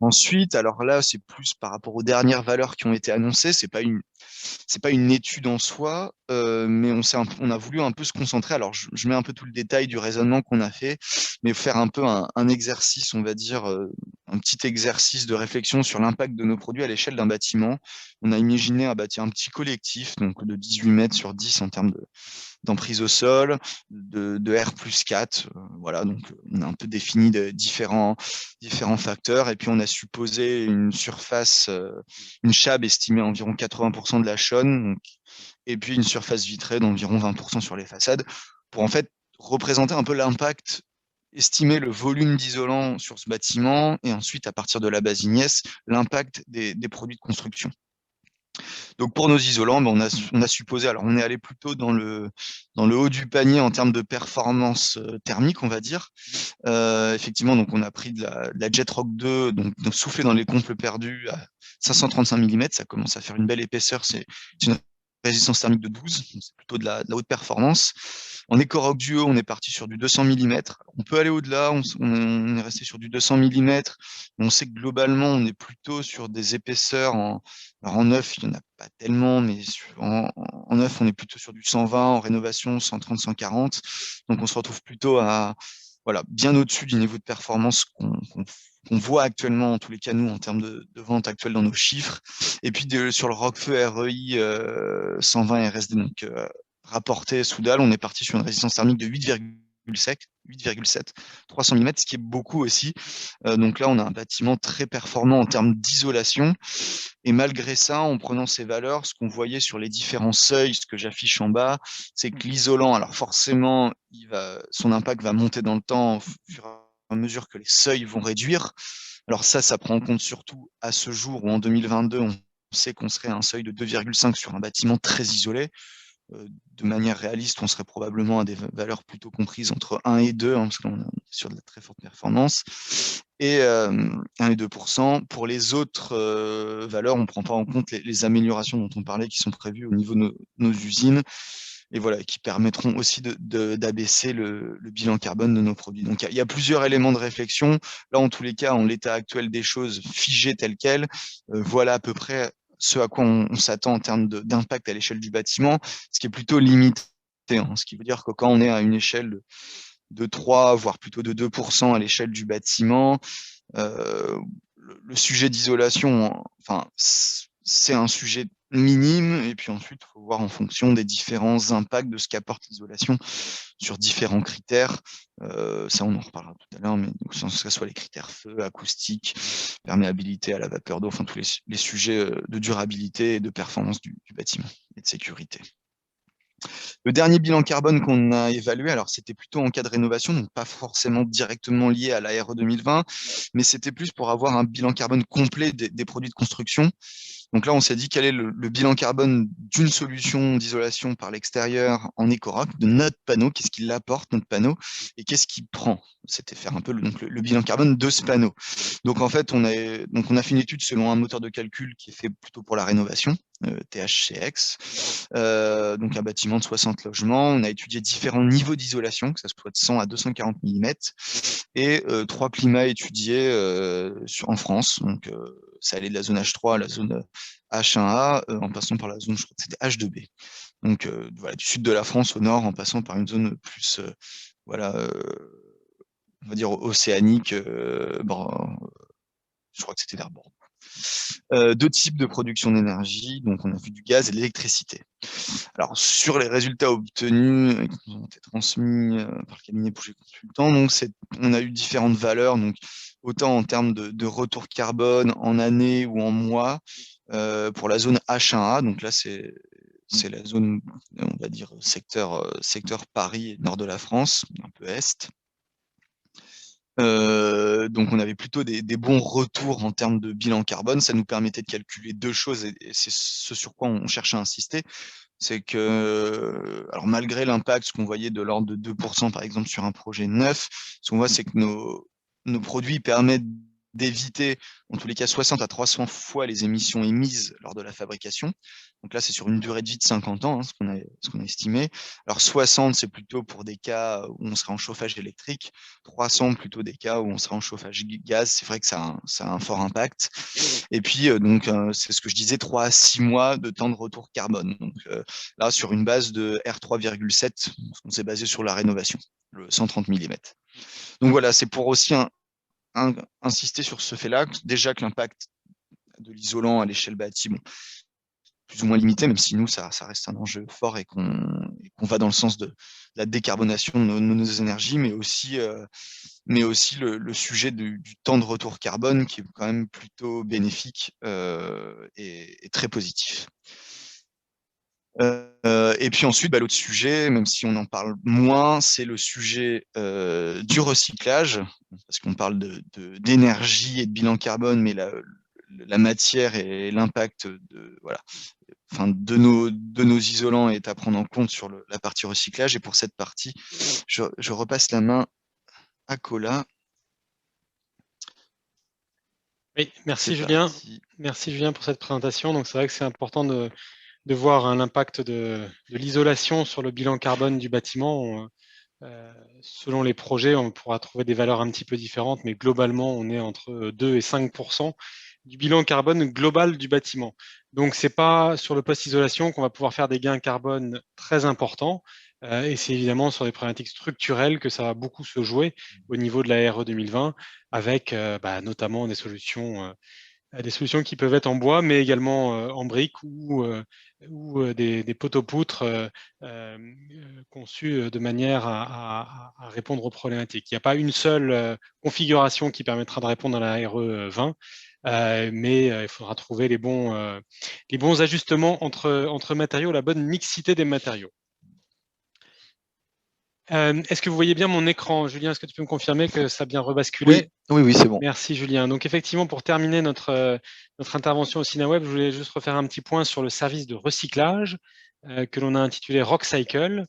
Ensuite, alors là, c'est plus par rapport aux dernières valeurs qui ont été annoncées. C'est pas une étude en soi, mais on a voulu un peu se concentrer. Alors, je mets un peu tout le détail du raisonnement qu'on a fait, mais faire un peu un exercice, on va dire, un petit exercice de réflexion sur l'impact de nos produits à l'échelle d'un bâtiment. On a imaginé un petit collectif, donc de 18 mètres sur 10 en termes d'emprise au sol, de R+4. Voilà, donc on a un peu défini différents facteurs, et puis on a supposé une surface, une chab estimée à environ 80% de la chaune, et puis une surface vitrée d'environ 20% sur les façades, pour en fait représenter un peu l'impact, estimer le volume d'isolant sur ce bâtiment, et ensuite, à partir de la base INIES, l'impact des produits de construction. Donc pour nos isolants, on a supposé, alors on est allé plutôt dans le haut du panier en termes de performance thermique, on va dire. Effectivement, donc on a pris de la Jetrock 2, donc soufflé dans les comples perdus à 535 mm, ça commence à faire une belle épaisseur, c'est une résistance thermique de 12, c'est plutôt de la haute performance. En Ecorock Duo, on est parti sur du 200 mm. On peut aller au-delà, on est resté sur du 200 mm. On sait que globalement, on est plutôt sur des épaisseurs en neuf, il n'y en a pas tellement, mais en neuf, on est plutôt sur du 120, en rénovation, 130, 140. Donc on se retrouve plutôt voilà, bien au-dessus du niveau de performance qu'on voit actuellement, en tous les cas, nous, en termes de vente actuelle dans nos chiffres. Et puis sur le Roquefort REI 120 RSD, donc rapporté sous dalle, on est parti sur une résistance thermique de 8,7, 300 mm, ce qui est beaucoup aussi. Donc là, on a un bâtiment très performant en termes d'isolation. Et malgré ça, en prenant ces valeurs, ce qu'on voyait sur les différents seuils, ce que j'affiche en bas, c'est que l'isolant, alors forcément, son impact va monter dans le temps au fur et à mesure que les seuils vont réduire. Alors ça prend en compte surtout à ce jour où en 2022, on sait qu'on serait à un seuil de 2,5 sur un bâtiment très isolé. de manière réaliste, on serait probablement à des valeurs plutôt comprises entre 1 et 2, parce qu'on est sur de la très forte performance, et 1 et 2%. Pour les autres valeurs, on ne prend pas en compte les améliorations dont on parlait qui sont prévues au niveau de nos usines, et voilà, qui permettront aussi d'abaisser le bilan carbone de nos produits. Donc, il y a plusieurs éléments de réflexion. Là, en tous les cas, en l'état actuel des choses, figées telles quelles, voilà à peu près ce à quoi on s'attend en termes d'impact à l'échelle du bâtiment, ce qui est plutôt limité. Ce qui veut dire que quand on est à une échelle de 3, voire plutôt de 2% à l'échelle du bâtiment, le sujet d'isolation, enfin, c'est un sujet minime, et puis ensuite, il faut voir en fonction des différents impacts de ce qu'apporte l'isolation sur différents critères. Ça, on en reparlera tout à l'heure, mais que ce soit les critères feu, acoustique, perméabilité à la vapeur d'eau, enfin tous les sujets de durabilité et de performance du bâtiment et de sécurité. Le dernier bilan carbone qu'on a évalué, alors c'était plutôt en cas de rénovation, donc pas forcément directement lié à la RE 2020, mais c'était plus pour avoir un bilan carbone complet des produits de construction. Donc là, on s'est dit quel est le bilan carbone d'une solution d'isolation par l'extérieur en éco-roc, de notre panneau, qu'est-ce qu'il apporte, notre panneau, et qu'est-ce qu'il prend. C'était faire un peu le bilan carbone de ce panneau. Donc en fait, on a fait une étude selon un moteur de calcul qui est fait plutôt pour la rénovation, THCX, donc un bâtiment de 60 logements. On a étudié différents niveaux d'isolation, que ce soit de 100 à 240 mm, et 3 climats étudiés en France. Donc ça allait de la zone H3 à la zone H1A, en passant par la zone, je crois que c'était H2B. Donc voilà, du sud de la France au nord, en passant par une zone plus, voilà, on va dire océanique, je crois que c'était vers Bordeaux. 2 types de production d'énergie, donc on a vu du gaz et de l'électricité. Alors sur les résultats obtenus qui nous ont été transmis par le cabinet Pouget Consultant, donc on a eu différentes valeurs, donc autant en termes de retour carbone en année ou en mois, pour la zone H1A, donc là c'est la zone, on va dire, secteur Paris, nord de la France, un peu est. Donc on avait plutôt des bons retours en termes de bilan carbone. Ça nous permettait de calculer 2 choses, et c'est ce sur quoi on cherche à insister. C'est que, alors malgré l'impact, ce qu'on voyait de l'ordre de 2% par exemple sur un projet neuf, ce qu'on voit, c'est que nos produits permettent d'éviter, en tous les cas, 60 à 300 fois les émissions émises lors de la fabrication. Donc là, c'est sur une durée de vie de 50 ans, ce qu'on a estimé. Alors 60, c'est plutôt pour des cas où on serait en chauffage électrique. 300, plutôt des cas où on serait en chauffage gaz. C'est vrai que ça a un fort impact. Et puis, c'est ce que je disais, 3 à 6 mois de temps de retour carbone. Donc là, sur une base de R3,7, on s'est basé sur la rénovation, le 130 mm. Donc voilà, c'est pour aussi insister sur ce fait-là, déjà que l'impact de l'isolant à l'échelle bâtie, plus ou moins limité, même si nous, ça reste un enjeu fort et qu'on va dans le sens de la décarbonation de nos énergies, mais aussi le sujet du temps de retour carbone qui est quand même plutôt bénéfique et très positif. Et puis ensuite, l'autre sujet, même si on en parle moins, c'est le sujet du recyclage, parce qu'on parle d'énergie et de bilan carbone, mais la matière et l'impact de nos isolants est à prendre en compte sur la partie recyclage. Et pour cette partie, je repasse la main à Cola. Oui, merci Julien. Merci Julien pour cette présentation. Donc c'est vrai que c'est important de voir l'impact de l'isolation sur le bilan carbone du bâtiment. Selon les projets, on pourra trouver des valeurs un petit peu différentes, mais globalement, on est entre 2 et 5% du bilan carbone global du bâtiment. Donc, ce n'est pas sur le post-isolation qu'on va pouvoir faire des gains carbone très importants. Et c'est évidemment sur les problématiques structurelles que ça va beaucoup se jouer au niveau de la RE 2020, avec notamment des solutions qui peuvent être en bois, mais également en briques ou des poteaux-poutres conçus de manière à répondre aux problématiques. Il n'y a pas une seule configuration qui permettra de répondre à la RE 20, mais il faudra trouver les bons ajustements entre matériaux, la bonne mixité des matériaux. Est-ce que vous voyez bien mon écran, Julien? Est-ce que tu peux me confirmer que ça a bien rebasculé? Oui, c'est bon. Merci, Julien. Donc, effectivement, pour terminer notre intervention au Cinaweb, je voulais juste refaire un petit point sur le service de recyclage. que l'on a intitulé Rockcycle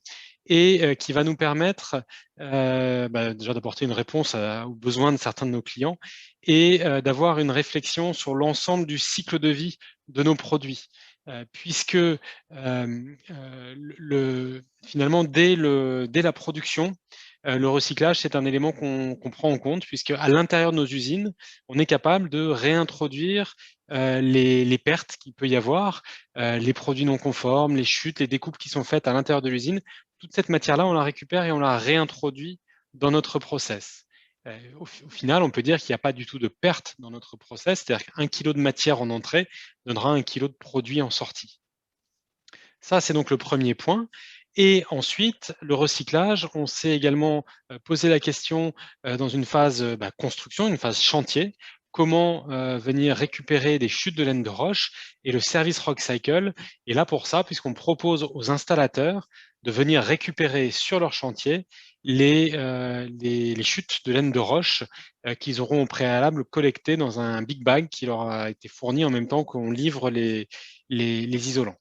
et qui va nous permettre déjà d'apporter une réponse aux besoins de certains de nos clients et d'avoir une réflexion sur l'ensemble du cycle de vie de nos produits. Puisque finalement, dès la production, le recyclage, c'est un élément qu'on prend en compte, puisque à l'intérieur de nos usines, on est capable de réintroduire les pertes qu'il peut y avoir, les produits non conformes, les chutes, les découpes qui sont faites à l'intérieur de l'usine. Toute cette matière-là, on la récupère et on la réintroduit dans notre process. Au final, on peut dire qu'il n'y a pas du tout de perte dans notre process, c'est-à-dire qu'un kilo de matière en entrée donnera 1 kilo de produit en sortie. Ça, c'est donc le premier point. Et ensuite, le recyclage, on s'est également posé la question dans une phase construction, une phase chantier, comment venir récupérer des chutes de laine de roche, et le service Rockcycle est là pour ça, puisqu'on propose aux installateurs de venir récupérer sur leur chantier les chutes de laine de roche qu'ils auront au préalable collectées dans un big bag qui leur a été fourni en même temps qu'on livre les isolants.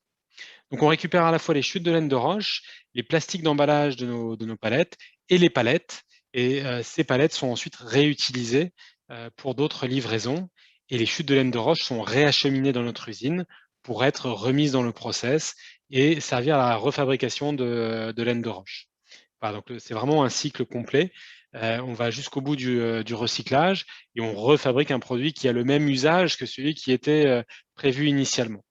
Donc on récupère à la fois les chutes de laine de roche, les plastiques d'emballage de nos palettes et les palettes. Et ces palettes sont ensuite réutilisées pour d'autres livraisons. Et les chutes de laine de roche sont réacheminées dans notre usine pour être remises dans le process et servir à la refabrication de laine de roche. Voilà, donc c'est vraiment un cycle complet. On va jusqu'au bout du recyclage et on refabrique un produit qui a le même usage que celui qui était prévu initialement.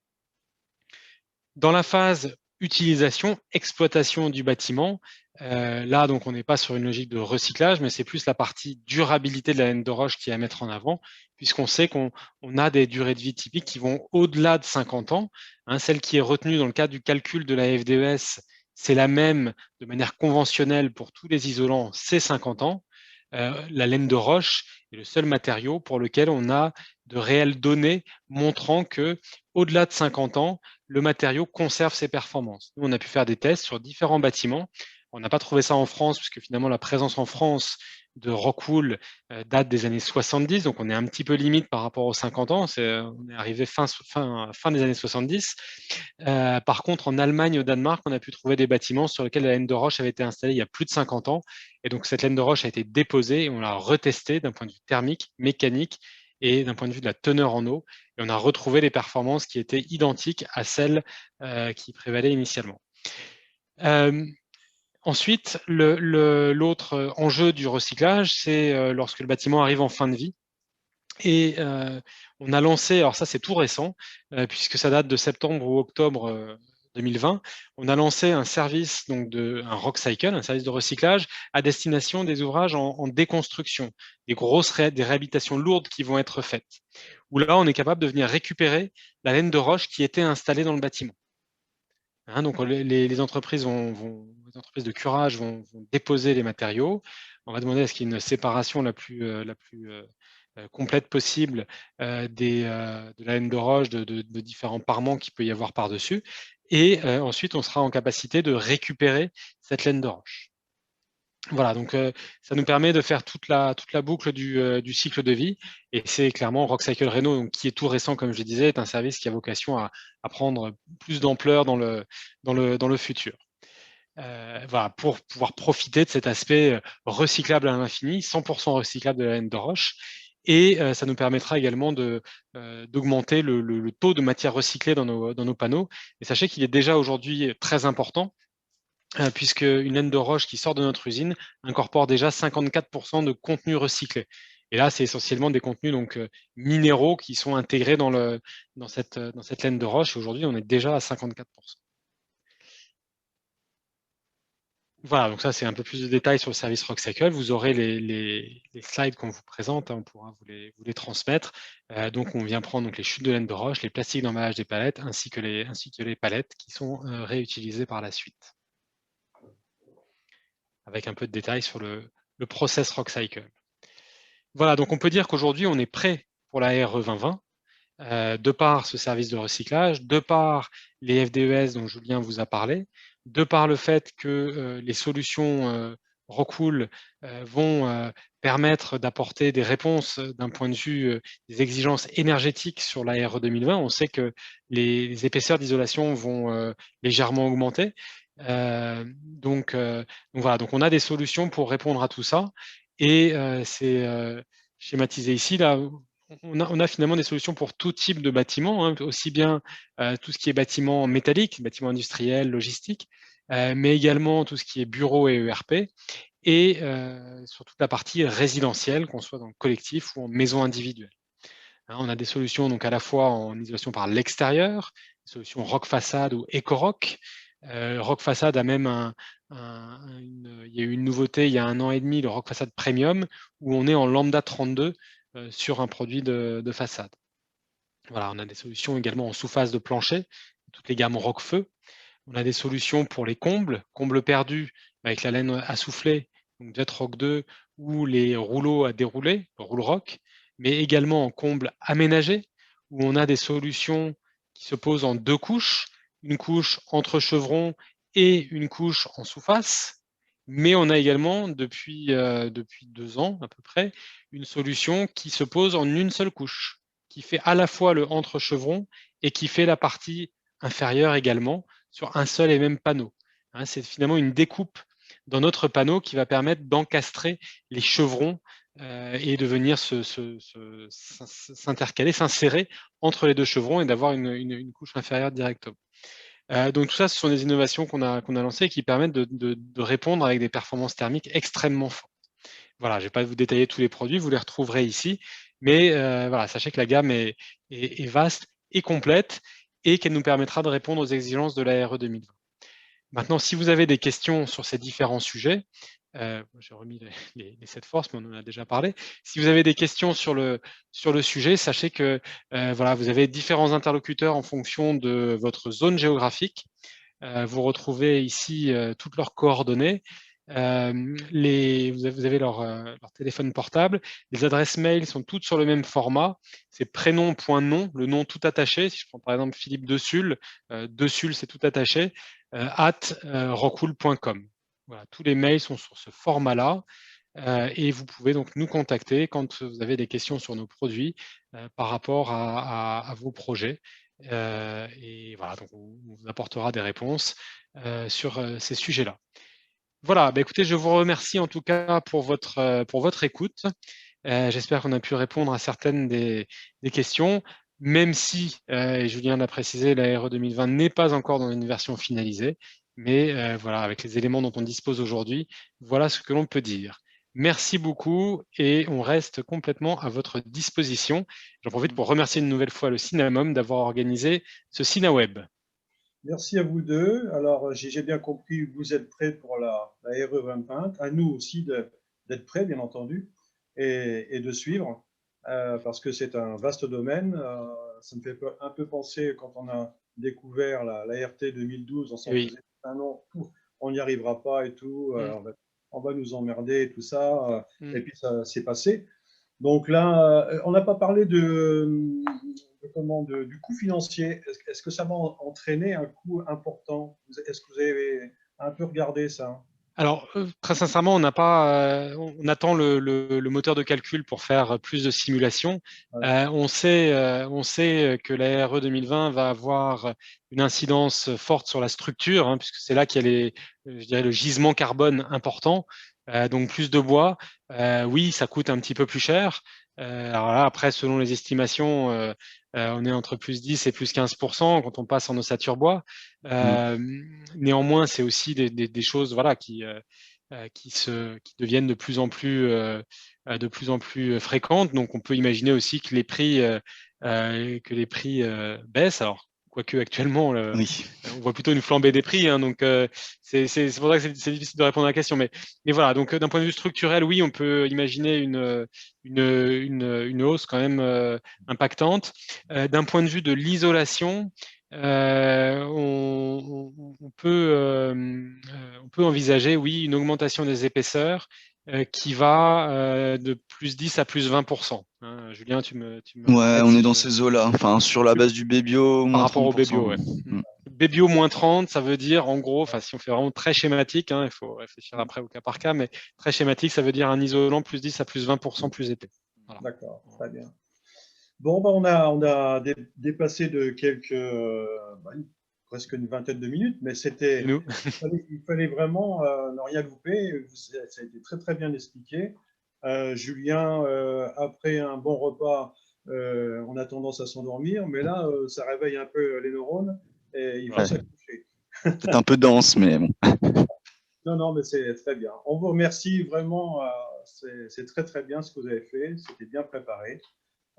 Dans la phase utilisation, exploitation du bâtiment, là, donc, on n'est pas sur une logique de recyclage, mais c'est plus la partie durabilité de la laine de roche qui est à mettre en avant, puisqu'on sait qu'on a des durées de vie typiques qui vont au-delà de 50 ans. Hein, celle qui est retenue dans le cadre du calcul de la FDES, c'est la même de manière conventionnelle pour tous les isolants, c'est 50 ans. La laine de roche est le seul matériau pour lequel on a de réelles données montrant que, au-delà de 50 ans, le matériau conserve ses performances. Nous, on a pu faire des tests sur différents bâtiments. On n'a pas trouvé ça en France, puisque finalement, la présence en France de Rockwool date des années 70, donc on est un petit peu limite par rapport aux 50 ans. On est arrivé fin des années 70. Par contre, en Allemagne et au Danemark, on a pu trouver des bâtiments sur lesquels la laine de roche avait été installée il y a plus de 50 ans. Et donc, cette laine de roche a été déposée et on l'a retestée d'un point de vue thermique, mécanique et d'un point de vue de la teneur en eau. Et on a retrouvé les performances qui étaient identiques à celles qui prévalaient initialement. Ensuite, l'autre enjeu du recyclage, c'est lorsque le bâtiment arrive en fin de vie. Et on a lancé, alors ça c'est tout récent, puisque ça date de septembre ou octobre 2020, on a lancé un service, donc un Rockcycle, un service de recyclage à destination des ouvrages en déconstruction, des réhabilitations lourdes qui vont être faites, où là on est capable de venir récupérer la laine de roche qui était installée dans le bâtiment. Hein, donc les entreprises les entreprises de curage vont déposer les matériaux. On va demander à ce qu'il y ait une séparation la plus complète possible de la laine de roche, de différents parements qu'il peut y avoir par-dessus. Et ensuite, on sera en capacité de récupérer cette laine de roche. Voilà, donc ça nous permet de faire toute la boucle du cycle de vie. Et c'est clairement Rockcycle Réno, donc, qui est tout récent, comme je disais, est un service qui a vocation à prendre plus d'ampleur dans le futur. Voilà, pour pouvoir profiter de cet aspect recyclable à l'infini, 100% recyclable de la laine de roche. Et ça nous permettra également d'augmenter le taux de matière recyclée dans nos panneaux. Et sachez qu'il est déjà aujourd'hui très important, puisque une laine de roche qui sort de notre usine incorpore déjà 54% de contenu recyclé. Et là, c'est essentiellement des contenus donc minéraux qui sont intégrés dans cette laine de roche. Et aujourd'hui, on est déjà à 54%. Voilà, donc ça, c'est un peu plus de détails sur le service Rockcycle. Vous aurez les slides qu'on vous présente, hein, on pourra vous les transmettre. Donc, on vient prendre donc, les chutes de laine de roche, les plastiques d'emballage des palettes, ainsi que les palettes qui sont réutilisées par la suite. Avec un peu de détails sur le process Rockcycle. Voilà, donc on peut dire qu'aujourd'hui, on est prêt pour la RE 2020, de par ce service de recyclage, de par les FDES dont Julien vous a parlé, de par le fait que les solutions Rockwool vont permettre d'apporter des réponses d'un point de vue des exigences énergétiques sur la RE 2020. On sait que les épaisseurs d'isolation vont légèrement augmenter. Donc voilà, donc on a des solutions pour répondre à tout ça. Et c'est schématisé ici. Là, on a finalement des solutions pour tout type de bâtiment, hein, aussi bien tout ce qui est bâtiment métallique, bâtiment industriel, logistique, mais également tout ce qui est bureau et ERP, et sur toute la partie résidentielle, qu'on soit dans le collectif ou en maison individuelle. Hein, on a des solutions donc à la fois en isolation par l'extérieur, des solutions Rock Façade ou EcoRock. Rock Façade a même il y a eu une nouveauté il y a 1 an et demi, le Rock Façade Premium, où on est en lambda 32 sur un produit de façade. Voilà, on a des solutions également en sous-face de plancher, toutes les gammes Rockfeu. On a des solutions pour les combles perdus avec la laine à souffler, donc Jet Rock 2, ou les rouleaux à dérouler, le roule rock, mais également en combles aménagés, où on a des solutions qui se posent en 2 couches, une couche entre chevrons et une couche en sous-face. Mais on a également, depuis 2 ans à peu près, une solution qui se pose en une seule couche, qui fait à la fois le entre chevrons et qui fait la partie inférieure également, sur un seul et même panneau. Hein, c'est finalement une découpe dans notre panneau qui va permettre d'encastrer les chevrons et de venir s'intercaler, s'insérer entre les 2 chevrons et d'avoir une couche inférieure directement. Donc tout ça, ce sont des innovations qu'on a lancées et qui permettent de répondre avec des performances thermiques extrêmement fortes. Voilà, je ne vais pas vous détailler tous les produits, vous les retrouverez ici, mais voilà, sachez que la gamme est vaste et complète et qu'elle nous permettra de répondre aux exigences de la RE 2020. Maintenant, si vous avez des questions sur ces différents sujets, j'ai remis les 7 forces, mais on en a déjà parlé. Si vous avez des questions sur le sujet, sachez que voilà, vous avez différents interlocuteurs en fonction de votre zone géographique. Vous retrouvez ici toutes leurs coordonnées. Vous avez leur téléphone portable. Les adresses mail sont toutes sur le même format. C'est prénom.nom, le nom tout attaché. Si je prends par exemple Philippe Dessul, Dessul c'est tout attaché, @rockwool.com. Voilà, tous les mails sont sur ce format-là. Et vous pouvez donc nous contacter quand vous avez des questions sur nos produits par rapport à vos projets. Et voilà, donc on vous apportera des réponses sur ces sujets-là. Voilà, bah écoutez, je vous remercie en tout cas pour votre écoute. J'espère qu'on a pu répondre à certaines des questions, même si, et Julien l'a précisé, la RE 2020 n'est pas encore dans une version finalisée. Mais voilà, avec les éléments dont on dispose aujourd'hui, voilà ce que l'on peut dire. Merci beaucoup et on reste complètement à votre disposition. J'en profite pour remercier une nouvelle fois le Cinamom d'avoir organisé ce CinaWeb. Merci à vous deux. Alors, j'ai bien compris que vous êtes prêts pour la RE 2020. À nous aussi d'être prêts, bien entendu, et de suivre, parce que c'est un vaste domaine. Ça me fait un peu penser quand on a découvert la RT 2012, on s'en faisait un an, on n'y arrivera pas et tout, on va nous emmerder et tout ça. Et puis, ça s'est passé. Donc là, on n'a pas parlé du coût financier. Est-ce que ça va entraîner un coût important? Est-ce que vous avez un peu regardé ça? Alors, très sincèrement, on attend le moteur de calcul pour faire plus de simulations. Ouais. On sait que la RE 2020 va avoir une incidence forte sur la structure, hein, puisque c'est là qu'il y a je dirais, le gisement carbone important. Donc plus de bois, oui, ça coûte un petit peu plus cher. Alors là, après, selon les estimations, on est entre plus 10 et plus 15% quand on passe en ossature bois. Néanmoins, c'est aussi des choses voilà, qui deviennent de plus en plus fréquentes. Donc, on peut imaginer aussi que les prix baissent. Alors, quoique actuellement, on voit plutôt une flambée des prix. Hein, donc, c'est pour ça que c'est difficile de répondre à la question. Mais voilà, donc d'un point de vue structurel, oui, on peut imaginer une hausse quand même impactante. D'un point de vue de l'isolation, on peut envisager, oui, une augmentation des épaisseurs qui va de plus 10 à plus 20%. Hein, Julien, tu me ouais, on est dans ces eaux-là, enfin sur la base du Bébio, par moins rapport 30%. au Bébio, ouais. Baby au moins 30, ça veut dire en gros, si on fait vraiment très schématique, hein, il faut réfléchir après au cas par cas, mais très schématique, ça veut dire un isolant plus 10 à plus 20% plus épais. Voilà. D'accord, très bien. Bon, on a dépassé de presque une vingtaine de minutes, mais il fallait vraiment ne rien louper. Ça a été très très bien expliqué. Julien, après un bon repas, on a tendance à s'endormir, mais là, ça réveille un peu les neurones et il faut s'accrocher. C'est un peu dense, mais bon. Non, mais c'est très bien. On vous remercie vraiment. C'est très très bien ce que vous avez fait. C'était bien préparé.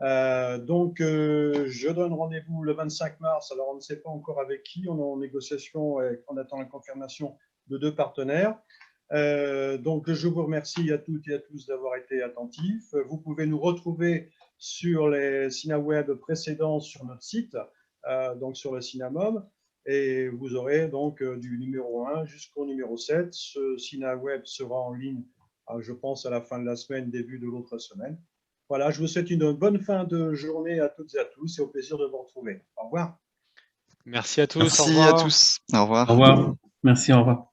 Donc, je donne rendez-vous le 25 mars. Alors, on ne sait pas encore avec qui. On est en négociation et on attend la confirmation de 2 partenaires. Donc, je vous remercie à toutes et à tous d'avoir été attentifs. Vous pouvez nous retrouver sur les SinaWeb précédents sur notre site, donc sur le SinaMob. Et vous aurez donc du numéro 1 jusqu'au numéro 7. Ce SinaWeb sera en ligne, je pense, à la fin de la semaine, début de l'autre semaine. Voilà, je vous souhaite une bonne fin de journée à toutes et à tous et au plaisir de vous retrouver. Au revoir. Merci à tous. Merci à tous. Au revoir. Au revoir. Merci, au revoir.